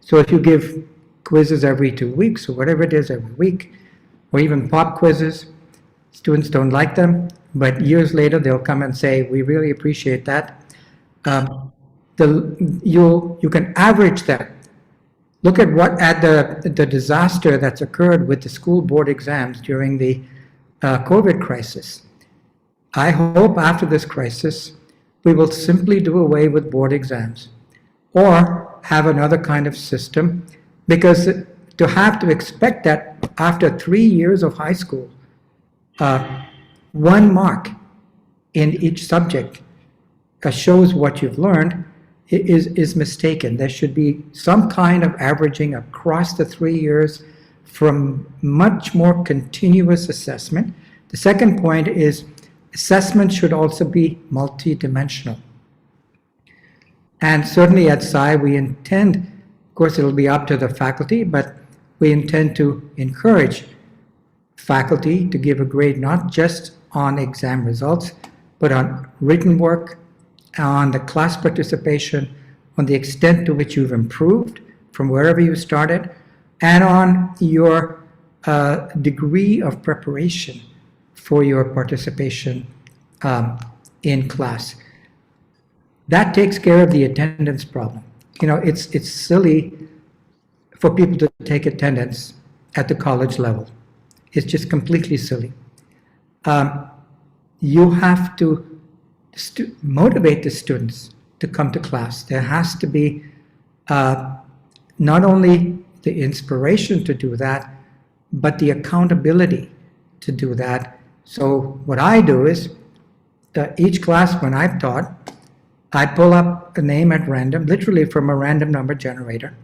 So if you give quizzes every 2 weeks or whatever it is every week, or even pop quizzes, Students don't like them, but years later they'll come and say, we really appreciate that. You can average them. Look at the disaster that's occurred with the school board exams during the COVID crisis. I hope after this crisis, we will simply do away with board exams or have another kind of system, because to have to expect that after 3 years of high school, 1 mark in each subject shows what you've learned is mistaken. There should be some kind of averaging across the 3 years from much more continuous assessment. The second point is assessment should also be multidimensional. And certainly at Sai, we intend, of course, it'll be up to the faculty, but we intend to encourage faculty to give a grade not just on exam results, but on written work, on the class participation, on the extent to which you've improved from wherever you started, and on your degree of preparation for your participation in class. That takes care of the attendance problem. You know, it's silly for people to take attendance at the college level. It's just completely silly. You have to motivate the students to come to class. There has to be not only the inspiration to do that, but the accountability to do that. So what I do is, each class when I've taught, I pull up a name at random, literally from a random number generator,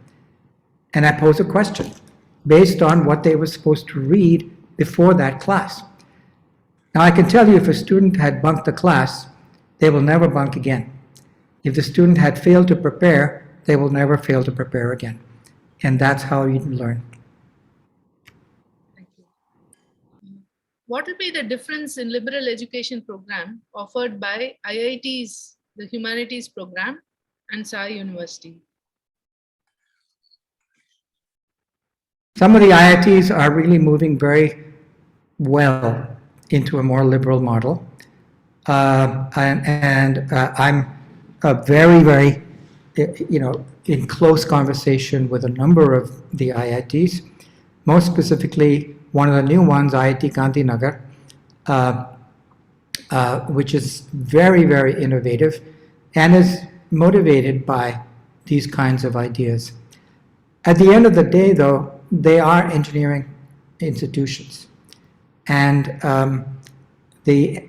and I pose a question based on what they were supposed to read before that class. Now I can tell you, if a student had bunked the class, they will never bunk again. If the student had failed to prepare, they will never fail to prepare again. And that's how you learn. Thank you. What would be the difference in liberal education program offered by IIT's, the humanities program, and Sai University? Some of the IITs are really moving very well into a more liberal model. I'm very, very, in close conversation with a number of the IITs, most specifically one of the new ones, IIT Gandhinagar, which is very, very innovative and is motivated by these kinds of ideas. At the end of the day, though, they are engineering institutions. And the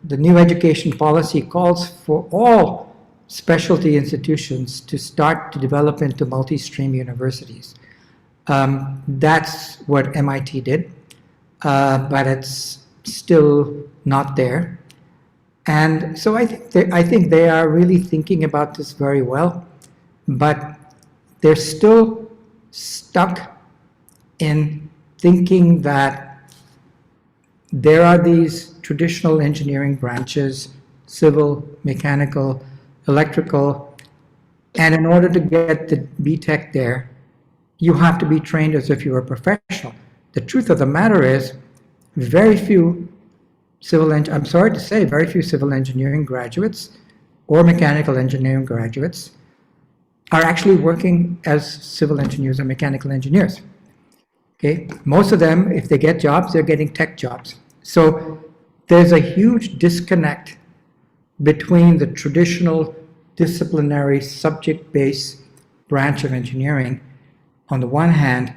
new education policy calls for all specialty institutions to start to develop into multi-stream universities. That's what MIT did, but it's still not there. And so I think they are really thinking about this very well, but they're still stuck in thinking that there are these traditional engineering branches, civil, mechanical, electrical, and in order to get the BTech there, you have to be trained as if you were a professional. The truth of the matter is, very few I'm sorry to say, very few civil engineering graduates or mechanical engineering graduates are actually working as civil engineers or mechanical engineers. Okay, most of them, if they get jobs, they're getting tech jobs. So there's a huge disconnect between the traditional disciplinary subject-based branch of engineering on the one hand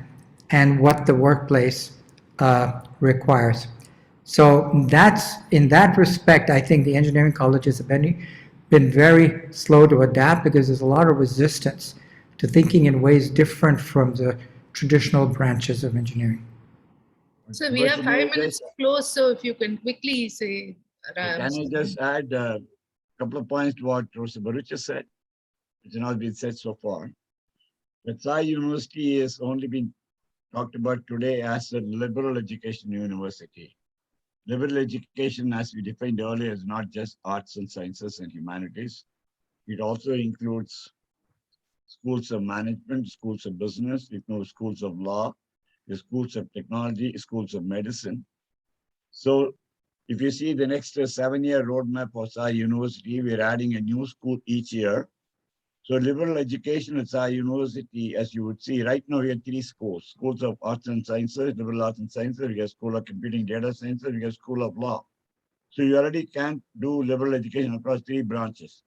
and what the workplace requires. So in that respect, I think the engineering colleges have been very slow to adapt, because there's a lot of resistance to thinking in ways different from the traditional branches of engineering. So we have 5 minutes to close, so if you can quickly say. Can I just add a couple of points to what Professor Bharucha said, which has not been said so far? That Sai University has only been talked about today as a liberal education university. Liberal education, as we defined earlier, is not just arts and sciences and humanities. It also includes schools of management, schools of business, it includes schools of law, the schools of technology, schools of medicine. So If you see the next 7-year roadmap for Sai University, we're adding a new school each year. So liberal education at Sai University, as you would see, right now we have 3 schools. Schools of Arts and Sciences, Liberal Arts and Sciences, we have School of Computing Data Sciences, we have School of Law. So you already can do liberal education across 3 branches.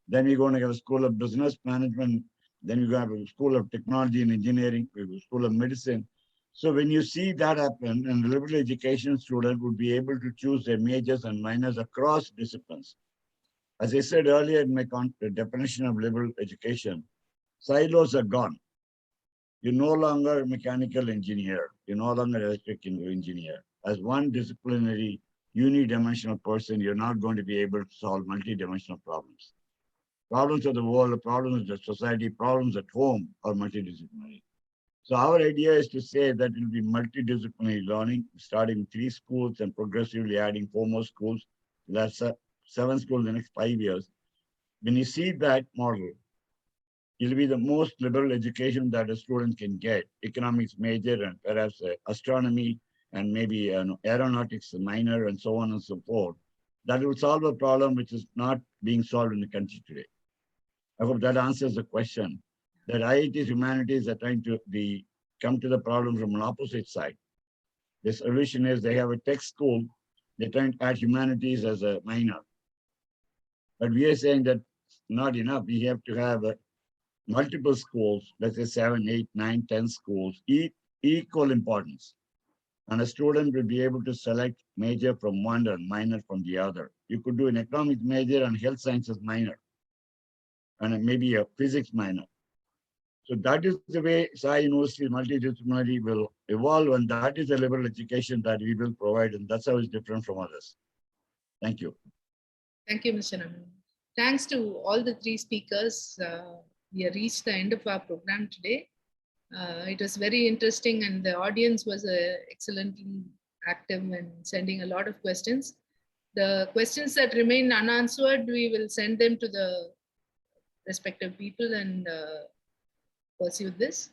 Then we're going to have a School of Business Management, then you're going to have a School of Technology and Engineering, a School of Medicine. So when you see that happen, and the liberal education student would be able to choose their majors and minors across disciplines. As I said earlier in my definition of liberal education, silos are gone. You're no longer a mechanical engineer. You're no longer electrical engineer. As one disciplinary, unidimensional person, you're not going to be able to solve multidimensional problems. Problems of the world, problems of the society, problems at home are multidisciplinary. So our idea is to say that it will be multidisciplinary learning, starting 3 schools and progressively adding 4 more schools. That's 7 schools in the next 5 years. When you see that model, it'll be the most liberal education that a student can get, economics major and perhaps astronomy and maybe aeronautics minor and so on and so forth. That will solve a problem which is not being solved in the country today. I hope that answers the question. That IIT's humanities are trying to come to the problem from an opposite side. The solution is they have a tech school, they're trying to add humanities as a minor. But we are saying that not enough. We have to have multiple schools, let's say 7, 8, 9, 10 schools, equal importance. And a student will be able to select major from one and minor from the other. You could do an economics major and health sciences minor, and maybe a physics minor. So that is the way Sai University multidisciplinary will evolve, and that is the liberal education that we will provide, and that's how it's different from others. Thank you. Thank you, Mr. Ramani. Thanks to all the 3 speakers. We have reached the end of our program today. It was very interesting, and the audience was excellently active and sending a lot of questions. The questions that remain unanswered, we will send them to the respective people and pursue this.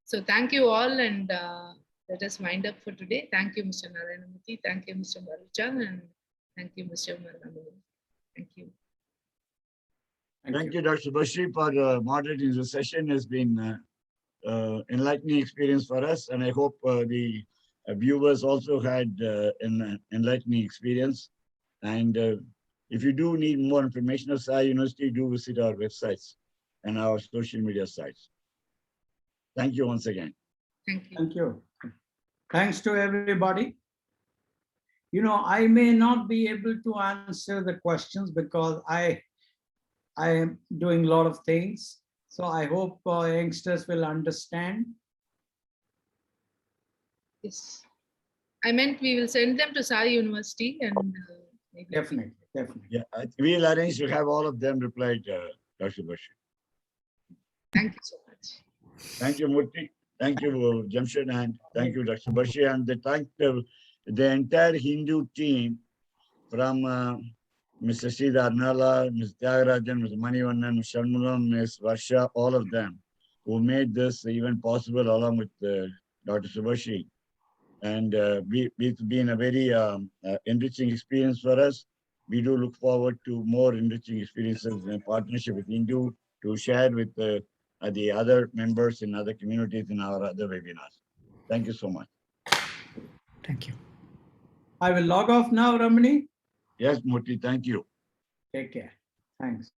So thank you all, and let us wind up for today. Thank you, Mr. Narayana Murthy. Thank you, Mr. Bharucha, and thank you, Mr. Ramani. Thank you. Thank you, Dr. Shubashree, for moderating the session. Has been enlightening experience for us, and I hope the viewers also had an enlightening experience. And if you do need more information of Sai University, do visit our websites and our social media sites. Thank you once again. Thank you. Thank you. Thanks to everybody. You know, I may not be able to answer the questions because I am doing a lot of things. So I hope youngsters will understand. Yes. I meant we will send them to Sai University and maybe. Definitely. Yeah, we'll arrange to have all of them replied, Dr. Shubashree. Thank you so much. Thank you, Murthy. Thank you, Jamshed, and thank you, Dr. Shubashree, and thank the entire Hindu team from Mr. Sridhar Nala, Ms. Tyagarajan, Ms. Manivannan, Ms. Shanmugam, Ms. Varsha, all of them who made this event possible along with Dr. Shubashree. And it's been a very enriching experience for us. We do look forward to more enriching experiences in partnership with Hindu to share with the other members in other communities in our other webinars. Thank you so much. Thank you. I will log off now, Ramani. Yes, Murthy, thank you. Take care. Thanks.